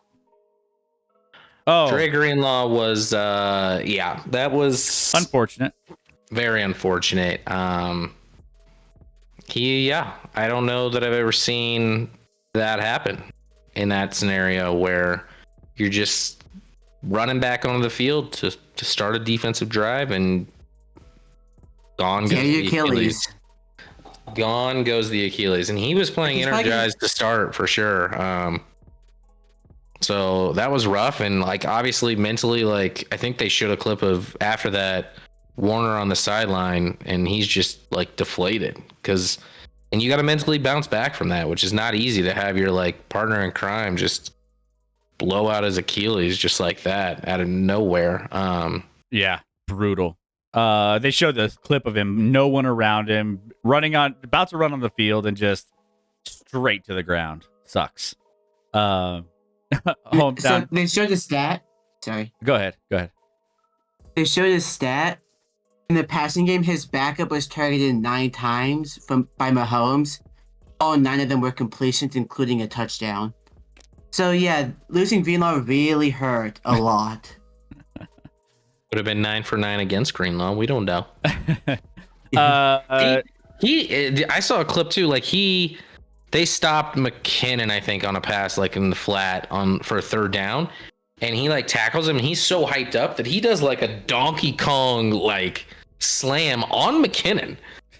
Oh, Dre Greenlaw was that was unfortunate. Very unfortunate. I don't know that I've ever seen that happen in that scenario where you're just running back onto the field to start a defensive drive and gone goes the Achilles. Gone goes the Achilles, and he was playing energized to start for sure. So that was rough, and like obviously mentally, like I think they showed a clip of after that Warner on the sideline, and he's just like deflated and you got to mentally bounce back from that, which is not easy to have your like partner in crime just blow out his Achilles just like that out of nowhere. Yeah, brutal. They showed the clip of him, no one around him, about to run on the field and just straight to the ground. Sucks. Hometown. So they showed the stat. Sorry. Go ahead. They showed a stat. In the passing game, his backup was targeted 9 times by Mahomes. All 9 of them were completions, including a touchdown. So yeah, losing Greenlaw really hurt a lot. Would have been 9 for 9 against Greenlaw. We don't know. I saw a clip too. Like they stopped McKinnon, I think, on a pass like in the flat for a third down, and he like tackles him, and he's so hyped up that he does like a Donkey Kong like slam on McKinnon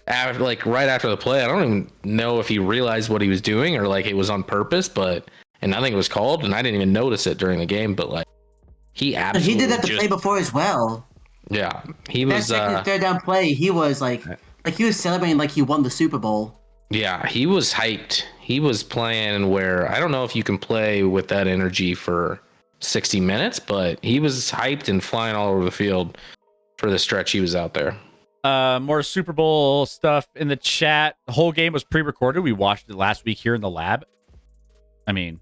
after, like right after the play. I don't even know if he realized what he was doing or like it was on purpose, and I think it was called, and I didn't even notice it during the game, but like he absolutely He did that the play before as well. Yeah, he was that second third down play. He was like he was celebrating like he won the Super Bowl. Yeah, he was hyped. He was playing where I don't know if you can play with that energy for 60 minutes, but he was hyped and flying all over the field for the stretch he was out there. More Super Bowl stuff in the chat. The whole game was pre-recorded. We watched it last week here in the lab. I mean,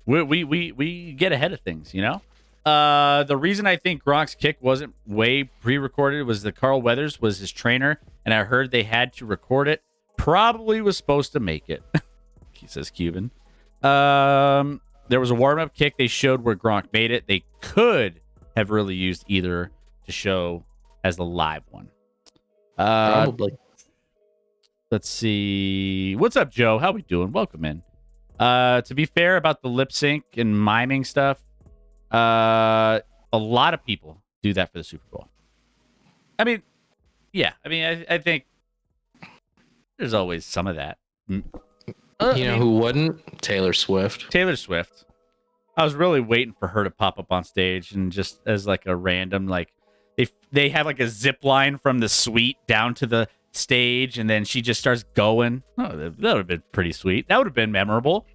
we get ahead of things, you know? The reason I think Gronk's kick wasn't way pre-recorded was that Carl Weathers was his trainer, and I heard they had to record it. Probably was supposed to make it. He says Cuban. There was a warm-up kick they showed where Gronk made it. They could have really used either to show as the live one. Probably. Let's see. What's up, Joe? How we doing? Welcome in. To be fair about the lip sync and miming stuff, a lot of people do that for the Super Bowl. I mean, yeah. I mean, I think there's always some of that. Who wouldn't? Taylor Swift. Taylor Swift. I was really waiting for her to pop up on stage and just as like a random, like they have like a zip line from the suite down to the stage, and then she just starts going. Oh, that would have been pretty sweet. That would have been memorable.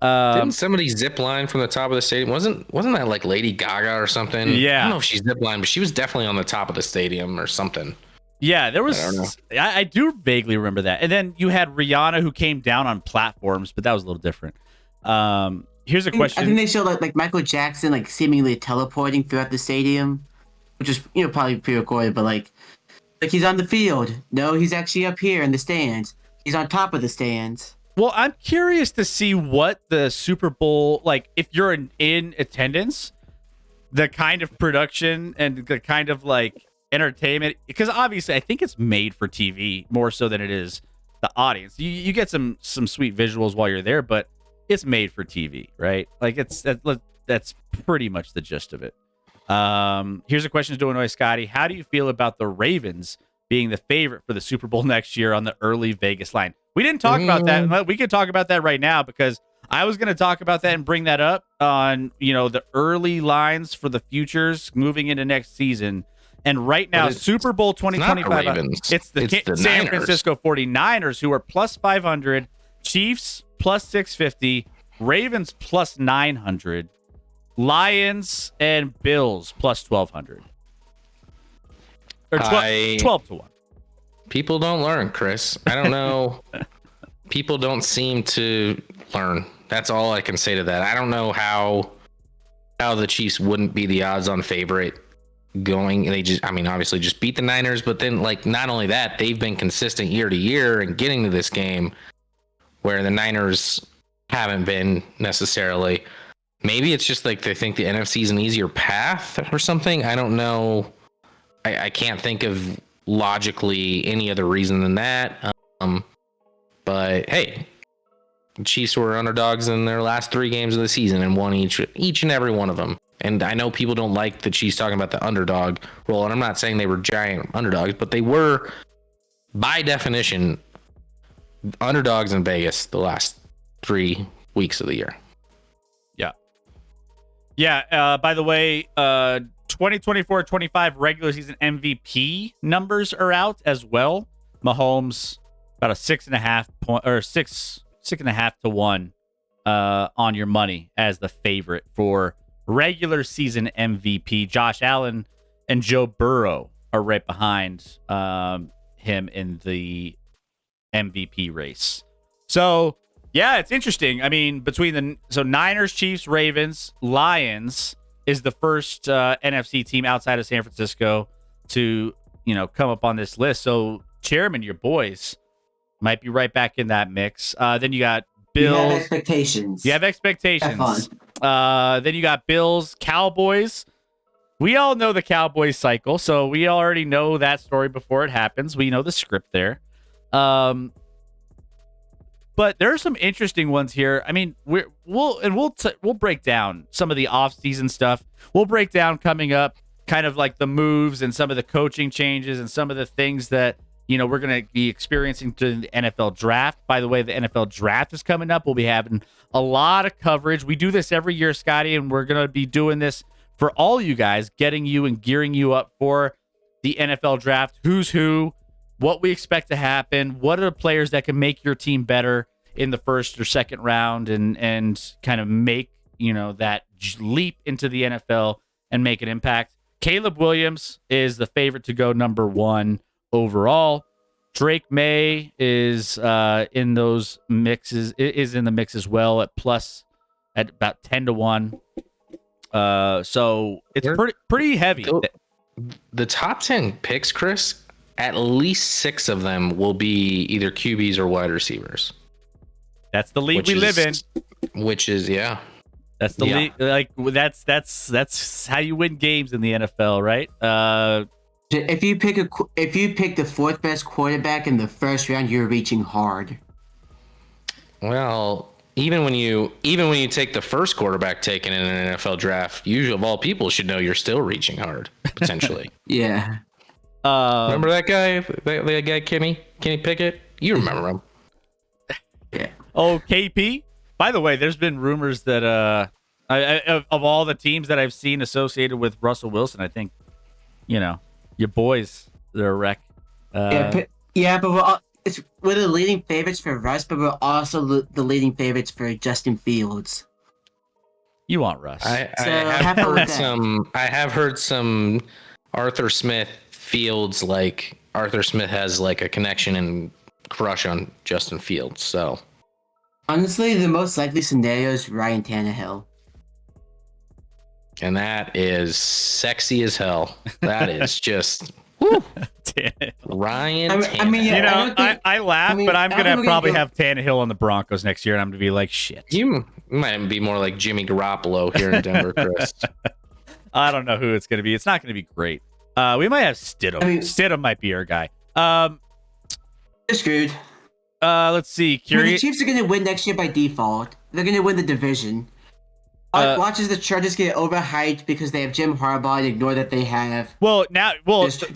Didn't somebody zip line from the top of the stadium? Wasn't that like Lady Gaga or something? Yeah. I don't know if she zip line, but she was definitely on the top of the stadium or something. Yeah, there was. I don't know. I do vaguely remember that. And then you had Rihanna who came down on platforms, but that was a little different. Here's a question. I think they showed like Michael Jackson like seemingly teleporting throughout the stadium, which is probably pre-recorded, but like he's on the field. No, he's actually up here in the stands. He's on top of the stands. Well, I'm curious to see what the Super Bowl, like if you're in attendance, the kind of production and the kind of like entertainment, because obviously I think it's made for TV more so than it is the audience. You get some sweet visuals while you're there, but it's made for TV, right? Like that's pretty much the gist of it. Here's a question to Illinois Scotty. How do you feel about the Ravens being the favorite for the Super Bowl next year on the early Vegas line? We didn't talk about that. We could talk about that right now because I was going to talk about that and bring that up on, the early lines for the futures moving into next season. And right now, Super Bowl 2025, it's the San Francisco 49ers who are plus 500, Chiefs plus 650, Ravens plus 900, Lions and Bills plus 1,200. Or 12 to 1. People don't learn, Chris. I don't know. People don't seem to learn. That's all I can say to that. I don't know how the Chiefs wouldn't be the odds-on favorite going. They obviously just beat the Niners, but then like not only that, they've been consistent year to year and getting to this game where the Niners haven't been necessarily. Maybe it's just like they think the NFC is an easier path or something. I don't know. I can't think of logically any other reason than that. But hey, the Chiefs were underdogs in their last 3 games of the season and won each and every one of them. And I know people don't like the Chiefs talking about the underdog role, and I'm not saying they were giant underdogs, but they were, by definition, underdogs in Vegas the last 3 weeks of the year. Yeah. By the way, 2024-25 regular season MVP numbers are out as well. Mahomes about a 6.5 point or 6.5 to 1 on your money as the favorite for regular season MVP. Josh Allen and Joe Burrow are right behind him in the MVP race. So yeah, it's interesting. I mean, between Niners, Chiefs, Ravens, Lions is the first NFC team outside of San Francisco to, come up on this list. So, Chairman, your boys might be right back in that mix. Then you got Bills. You have expectations. You have expectations. Have fun. Then you got Bills, Cowboys. We all know the Cowboys cycle, so we already know that story before it happens. We know the script there. But there are some interesting ones here. I mean, we'll break down some of the off-season stuff. We'll break down coming up kind of like the moves and some of the coaching changes and some of the things that, we're going to be experiencing during the NFL draft. By the way, the NFL draft is coming up. We'll be having a lot of coverage. We do this every year, Scotty, and we're going to be doing this for all you guys, getting you and gearing you up for the NFL draft. Who's who, what we expect to happen, what are the players that can make your team better in the first or second round and kind of make, that leap into the NFL and make an impact. Caleb Williams is the favorite to go number 1 overall. Drake May is in those mixes, is in the mix as well at about 10-1. So it's pretty heavy. The top 10 picks, Chris, at least 6 of them will be either QBs or wide receivers. That's the league we live in. Which is, yeah. That's the league. Like that's how you win games in the NFL, right? If you pick the 4th best quarterback in the first round, you're reaching hard. Well, even when you take the first quarterback taken in an NFL draft, you of all people should know you're still reaching hard potentially. Yeah. Remember that guy? That guy Kenny Pickett? You remember him? Yeah. Oh, KP. By the way, there's been rumors that of all the teams that I've seen associated with Russell Wilson, I think, your boys, they're a wreck. But we're the leading favorites for Russ, but we're also the leading favorites for Justin Fields. You want Russ? I have heard some Arthur Smith Fields, like Arthur Smith has like a connection and crush on Justin Fields. So honestly, the most likely scenario is Ryan Tannehill. And that is sexy as hell. That is just woo. Ryan Tannehill. I laugh, but I'm going to probably have Tannehill on the Broncos next year, and I'm going to be like, shit. You might be more like Jimmy Garoppolo here in Denver, Chris. I don't know who it's going to be. It's not going to be great. We might have Stidham. Stidham might be our guy. They're screwed. Let's see. The Chiefs are going to win next year by default. They're going to win the division. Watch as the Chargers get overhyped because they have Jim Harbaugh and ignore that they have the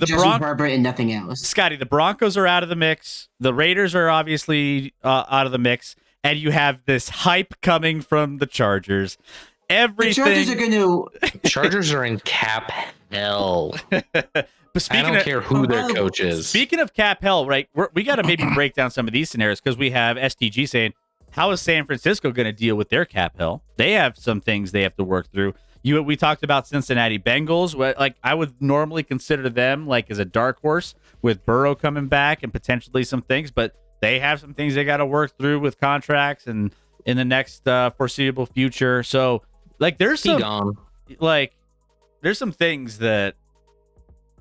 Justin Herbert and nothing else. Scotty, the Broncos are out of the mix. The Raiders are obviously out of the mix, and you have this hype coming from the Chargers. Everything. The Chargers are in cap hell. But I don't care who their coach is. Speaking of cap hell, right? We got to maybe break down some of these scenarios because we have STG saying, how is San Francisco going to deal with their cap hell? They have some things they have to work through. We talked about Cincinnati Bengals. Like I would normally consider them like as a dark horse with Burrow coming back and potentially some things, but they have some things they got to work through with contracts and in the next foreseeable future. So like there's some things that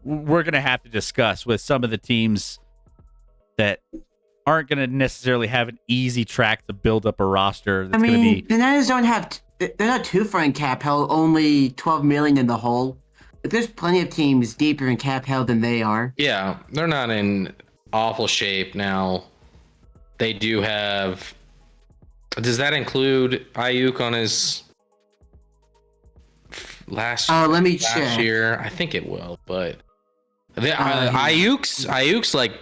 we're going to have to discuss with some of the teams that aren't going to necessarily have an easy track to build up a roster. That's going to be. The Niners don't have. They're not too far in cap hell. Only $12 million in the hole. But there's plenty of teams deeper in cap hell than they are. Yeah, they're not in awful shape now. They do have. Does that include Ayuk on his last? Let me last check. year? I think it will, but Ayuk's like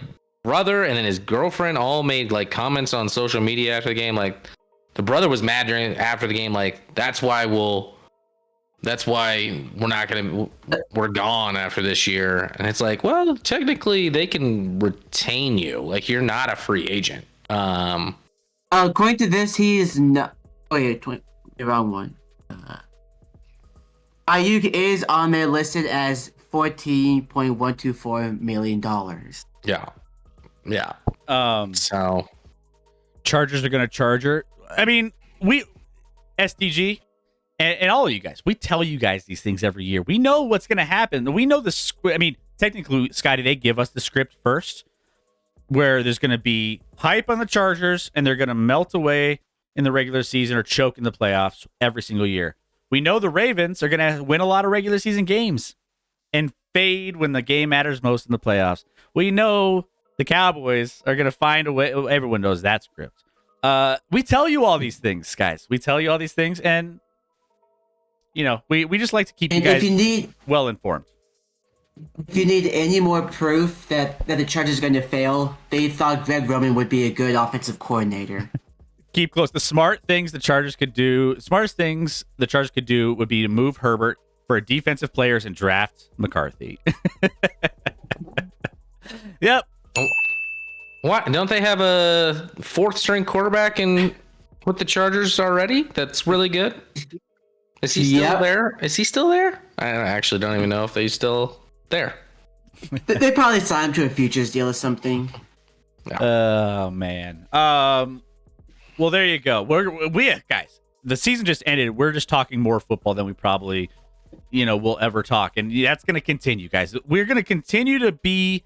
brother and then his girlfriend all made like comments on social media after the game. Like the brother was mad after the game. Like that's why we're gone after this year. And it's like, well, technically they can retain you. Like you're not a free agent. According to this, he is not. Oh yeah, the wrong one. Ayuk is on there listed as $14.124 million. Yeah. Yeah. So Chargers are going to charge her. I mean, SDG and all of you guys, we tell you guys these things every year. We know what's going to happen. We know the script. I mean, technically, Scotty, they give us the script first where there's going to be hype on the Chargers and they're going to melt away in the regular season or choke in the playoffs every single year. We know the Ravens are going to win a lot of regular season games and fade when the game matters most in the playoffs. We know the Cowboys are going to find a way. Everyone knows that script. We tell you all these things, guys. We tell you all these things, and we just like to keep you And guys well informed. if you need any more proof that the Chargers are going to fail, they thought Greg Roman would be a good offensive coordinator. Keep close. The smartest things the Chargers could do would be to move Herbert for defensive players and draft McCarthy. Yep. What? Don't they have a fourth string quarterback with the Chargers already? That's really good. Is he still there? Is he still there? I actually don't even know if he's still there. They probably signed him to a futures deal or something. No. Oh man. Well, there you go. We guys, the season just ended. We're just talking more football than we probably, will ever talk, and that's going to continue, guys. We're going to continue to be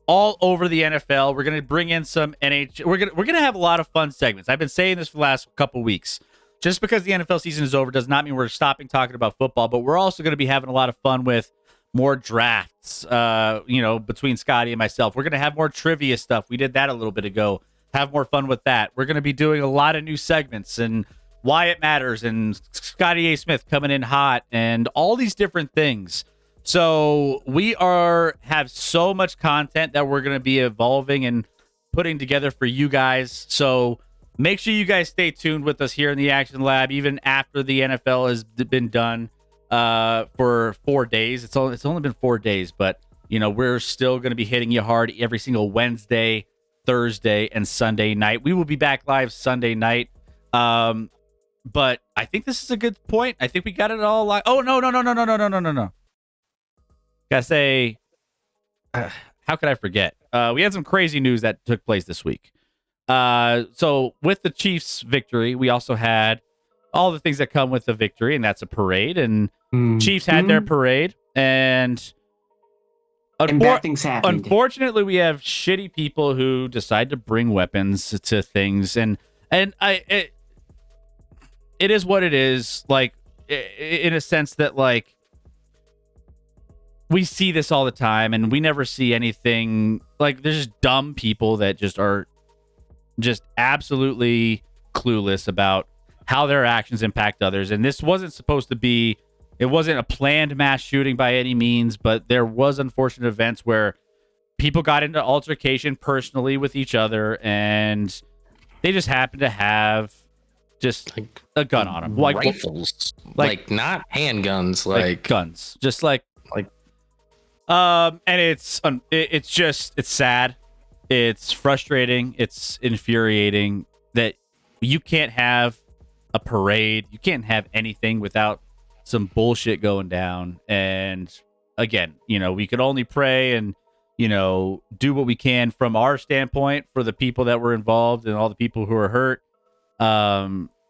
all over the NFL. We're going to bring in some NHL. We're going to have a lot of fun segments. I've been saying this for the last couple weeks. Just because the NFL season is over does not mean we're stopping talking about football, but we're also going to be having a lot of fun with more drafts, between Scotty and myself. We're going to have more trivia stuff. We did that a little bit ago. Have more fun with that. We're going to be doing a lot of new segments and why it matters and Scotty A. Smith coming in hot and all these different things. So we have so much content that we're going to be evolving and putting together for you guys. So make sure you guys stay tuned with us here in the Action Lab, even after the NFL has been done for 4 days. It's only been 4 days, but we're still going to be hitting you hard every single Wednesday, Thursday, and Sunday night. We will be back live Sunday night. But I think this is a good point. I think we got it all live. Oh, no. Gotta say, how could I forget? We had some crazy news that took place this week. So with the Chiefs' victory, we also had all the things that come with the victory, and that's a parade. And Chiefs had their parade, and bad things happened. Unfortunately, we have shitty people who decide to bring weapons to things, and it is what it is. Like, in a sense that, like, we see this all the time, and we never see anything. Like, there's just dumb people that just are just absolutely clueless about how their actions impact others. And this wasn't supposed to be, it wasn't a planned mass shooting by any means, but there was unfortunate events where people got into altercation personally with each other, and they just happened to have just like a gun on them, like rifles, like not handguns, like guns, just like and it's sad, it's frustrating, it's infuriating that you can't have a parade, you can't have anything without some bullshit going down. And again, we could only pray and do what we can from our standpoint for the people that were involved and all the people who are hurt.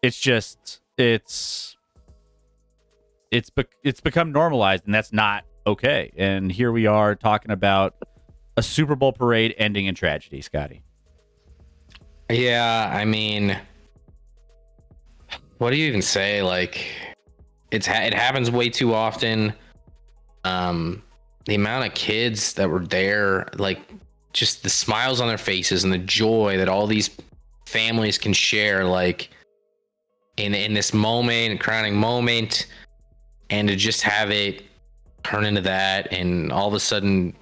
It's become normalized, and that's not okay. And here we are talking about a Super Bowl parade ending in tragedy, Scotty. Yeah, I mean, what do you even say? Like, it happens way too often. The amount of kids that were there, like, just the smiles on their faces and the joy that all these families can share, like, in this moment, crowning moment, and to just have it turn into that, and all of a sudden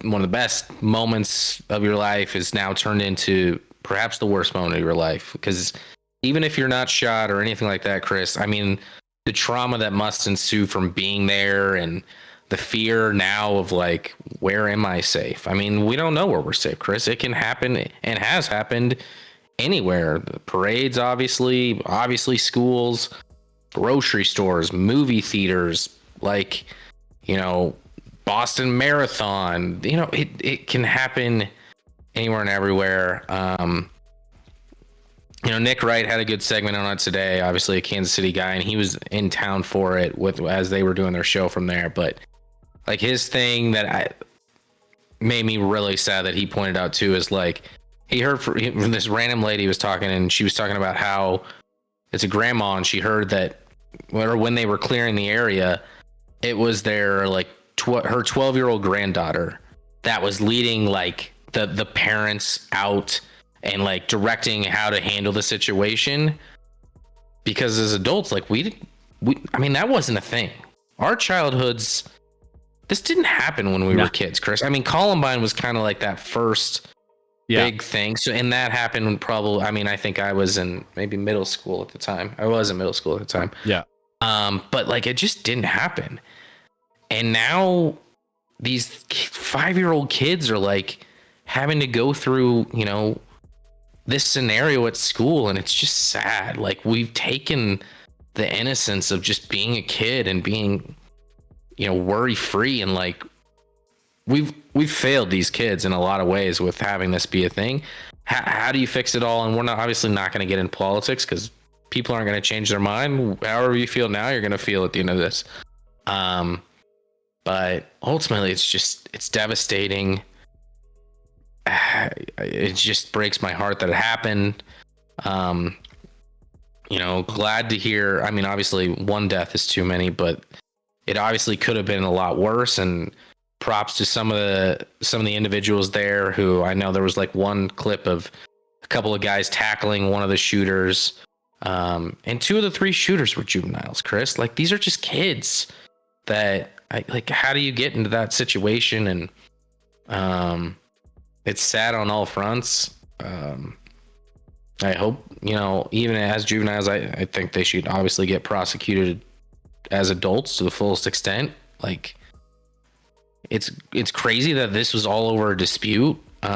one of the best moments of your life is now turned into perhaps the worst moment of your life. Because even if you're not shot or anything like that, Chris, I mean, the trauma that must ensue from being there, and the fear now of, like, where am I safe? I mean, we don't know where we're safe, Chris. It can happen, and has happened anywhere. The parades, obviously schools, grocery stores, movie theaters, like, Boston Marathon. It can happen anywhere and everywhere. Nick Wright had a good segment on it today, obviously a Kansas City guy, and he was in town for it as they were doing their show from there. But, like, his thing that made me really sad that he pointed out too is, like, he heard from this random lady was talking, and she was talking about how it's a grandma, and she heard that when they were clearing the area, it was their, like, her 12-year-old granddaughter that was leading, like, the parents out and like directing how to handle the situation. Because as adults, like I mean, that wasn't a thing. Our childhoods, this didn't happen when we were kids, Chris. I mean, Columbine was kind of like that first big thing. So, and that happened when probably, I mean, I think I was in maybe middle school at the time. I was in middle school at the time. Yeah. But like, it just didn't happen. And now these 5-year-old kids are like having to go through, you know, this scenario at school, and it's just sad. Like, we've taken the innocence of just being a kid and being, you know, worry free, and like we've failed these kids in a lot of ways with having this be a thing. How do you fix it all? And we're obviously not going to get in politics, because people aren't going to change their mind. However you feel now, you're going to feel at the end of this. But ultimately, it's devastating. It just breaks my heart that it happened. You know, glad to hear. I mean, obviously, one death is too many, but it obviously could have been a lot worse. And props to some of the individuals there who, I know there was like one clip of a couple of guys tackling one of the shooters. And 2 of the 3 shooters were juveniles, Chris. Like, these are just kids that, like, how do you get into that situation? And it's sad on all fronts. I hope, you know, even as juveniles, I think they should obviously get prosecuted as adults to the fullest extent. Like, it's crazy that this was all over a dispute in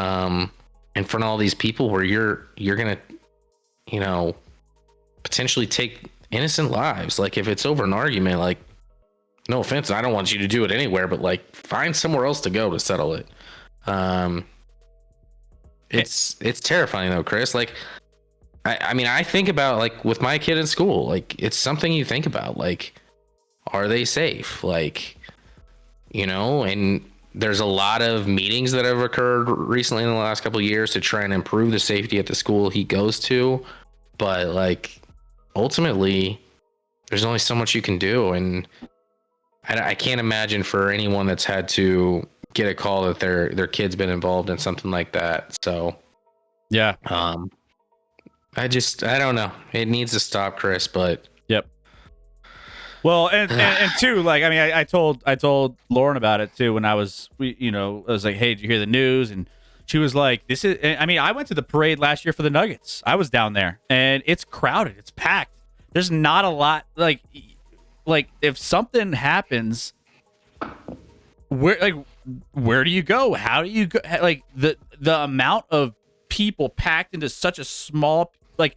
front of all these people, where you're gonna, you know, potentially take innocent lives. Like, if it's over an argument, like, no offense, I don't want you to do it anywhere, but like, find somewhere else to go to settle it. It's terrifying though, Chris. Like, I mean, I think about, like, with my kid in school, like, it's something you think about, like, are they safe? Like, you know, and there's a lot of meetings that have occurred recently in the last couple of years to try and improve the safety at the school he goes to. But like, ultimately, there's only so much you can do. And I can't imagine for anyone that's had to get a call that their kid's been involved in something like that. So yeah, I don't know. It needs to stop, Chris. But yep. Well, and too, like, I mean, I told Lauren about it too when I was like, hey, did you hear the news? And she was like, this is, I mean, I went to the parade last year for the Nuggets. I was down there, and it's crowded, it's packed. There's not a lot, like if something happens, where do you go? How do you go? Like, the amount of people packed into such a small, like,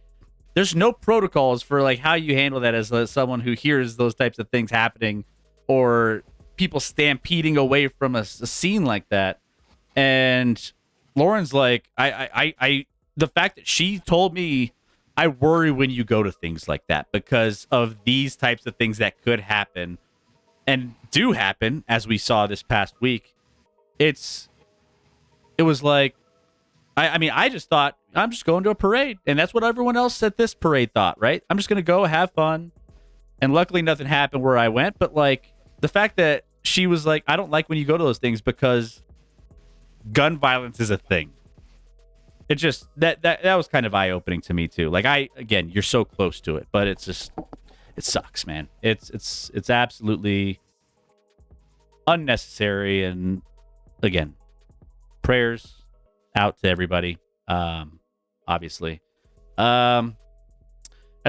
there's no protocols for like how you handle that as someone who hears those types of things happening, or people stampeding away from a scene like that. And Lauren's like, I the fact that she told me, I worry when you go to things like that because of these types of things that could happen and do happen, as we saw this past week. It was like, I mean, I just thought, I'm just going to a parade. And that's what everyone else at this parade thought, right? I'm just going to go have fun. And luckily nothing happened where I went. But like, the fact that she was like, I don't like when you go to those things because gun violence is a thing. It just, that was kind of eye-opening to me too. Like, again, you're so close to it, but it's just, it sucks, man. It's absolutely unnecessary. And again, prayers out to everybody. Obviously, as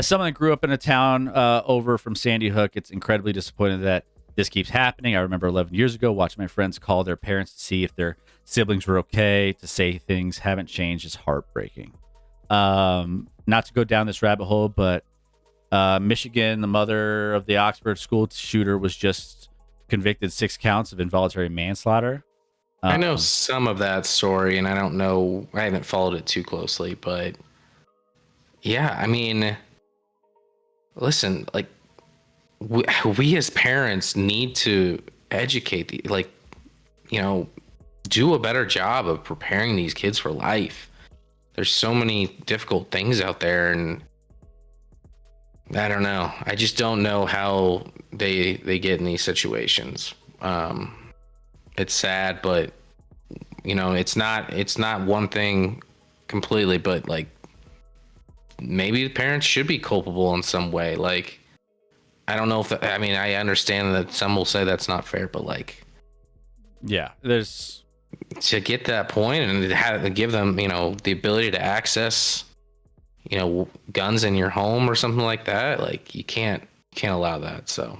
someone that grew up in a town over from Sandy Hook, it's incredibly disappointing that this keeps happening. I remember 11 years ago watching my friends call their parents to see if their siblings were okay, to say things haven't changed. Is heartbreaking. Not to go down this rabbit hole, but Michigan, the mother of the Oxford school shooter, was just convicted 6 counts of involuntary manslaughter. I know some of that story, and I don't know, I haven't followed it too closely, but yeah, I mean, listen, like, we as parents need to educate, like, you know, do a better job of preparing these kids for life. There's so many difficult things out there, and I don't know. I just don't know how they get in these situations. It's sad, but you know, it's not one thing completely, but like maybe the parents should be culpable in some way. Like, I don't know if I mean, I understand that some will say that's not fair, but like, Yeah, there's to get to that point and have, give them, you know, the ability to access, you know, guns in your home or something like that. Like, you can't allow that. So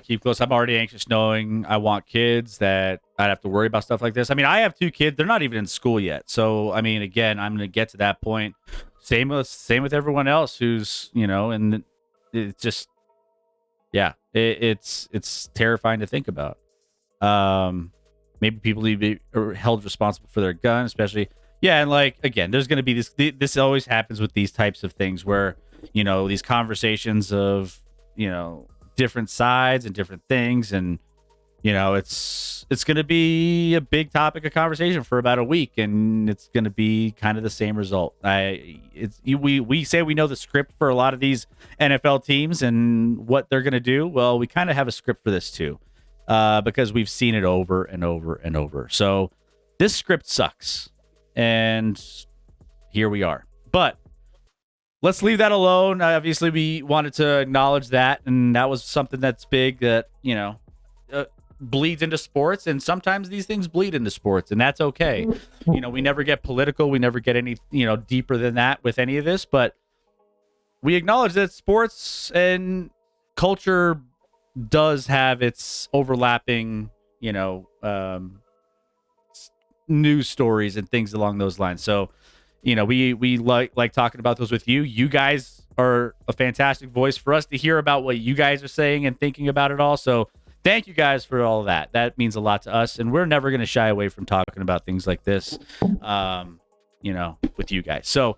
keep close. I'm already anxious knowing I want kids that I'd have to worry about stuff like this. I mean, I have 2 kids. They're not even in school yet. So, I mean, again, I'm going to get to that point. Same with everyone else who's, you know, and it's just, yeah, it's terrifying to think about. Maybe people need to be held responsible for their gun, especially. Yeah. And like, again, there's going to be this always happens with these types of things where, you know, these conversations of, you know, different sides and different things, and you know it's going to be a big topic of conversation for about a week, and it's going to be kind of the same result. We say we know the script for a lot of these NFL teams and what they're going to do. Well, we kind of have a script for this too, because we've seen it over and over and over. So this script sucks, and here we are. But let's leave that alone. Obviously, we wanted to acknowledge that, and that was something that's big that, you know, bleeds into sports, and sometimes these things bleed into sports, and that's okay. You know, we never get political. We never get any, you know, deeper than that with any of this, but we acknowledge that sports and culture does have its overlapping, you know, news stories and things along those lines. So, you know, we like talking about those with you. You guys are a fantastic voice for us to hear about what you guys are saying and thinking about it all. So thank you guys for all of that. That means a lot to us, and we're never going to shy away from talking about things like this, you know, with you guys. So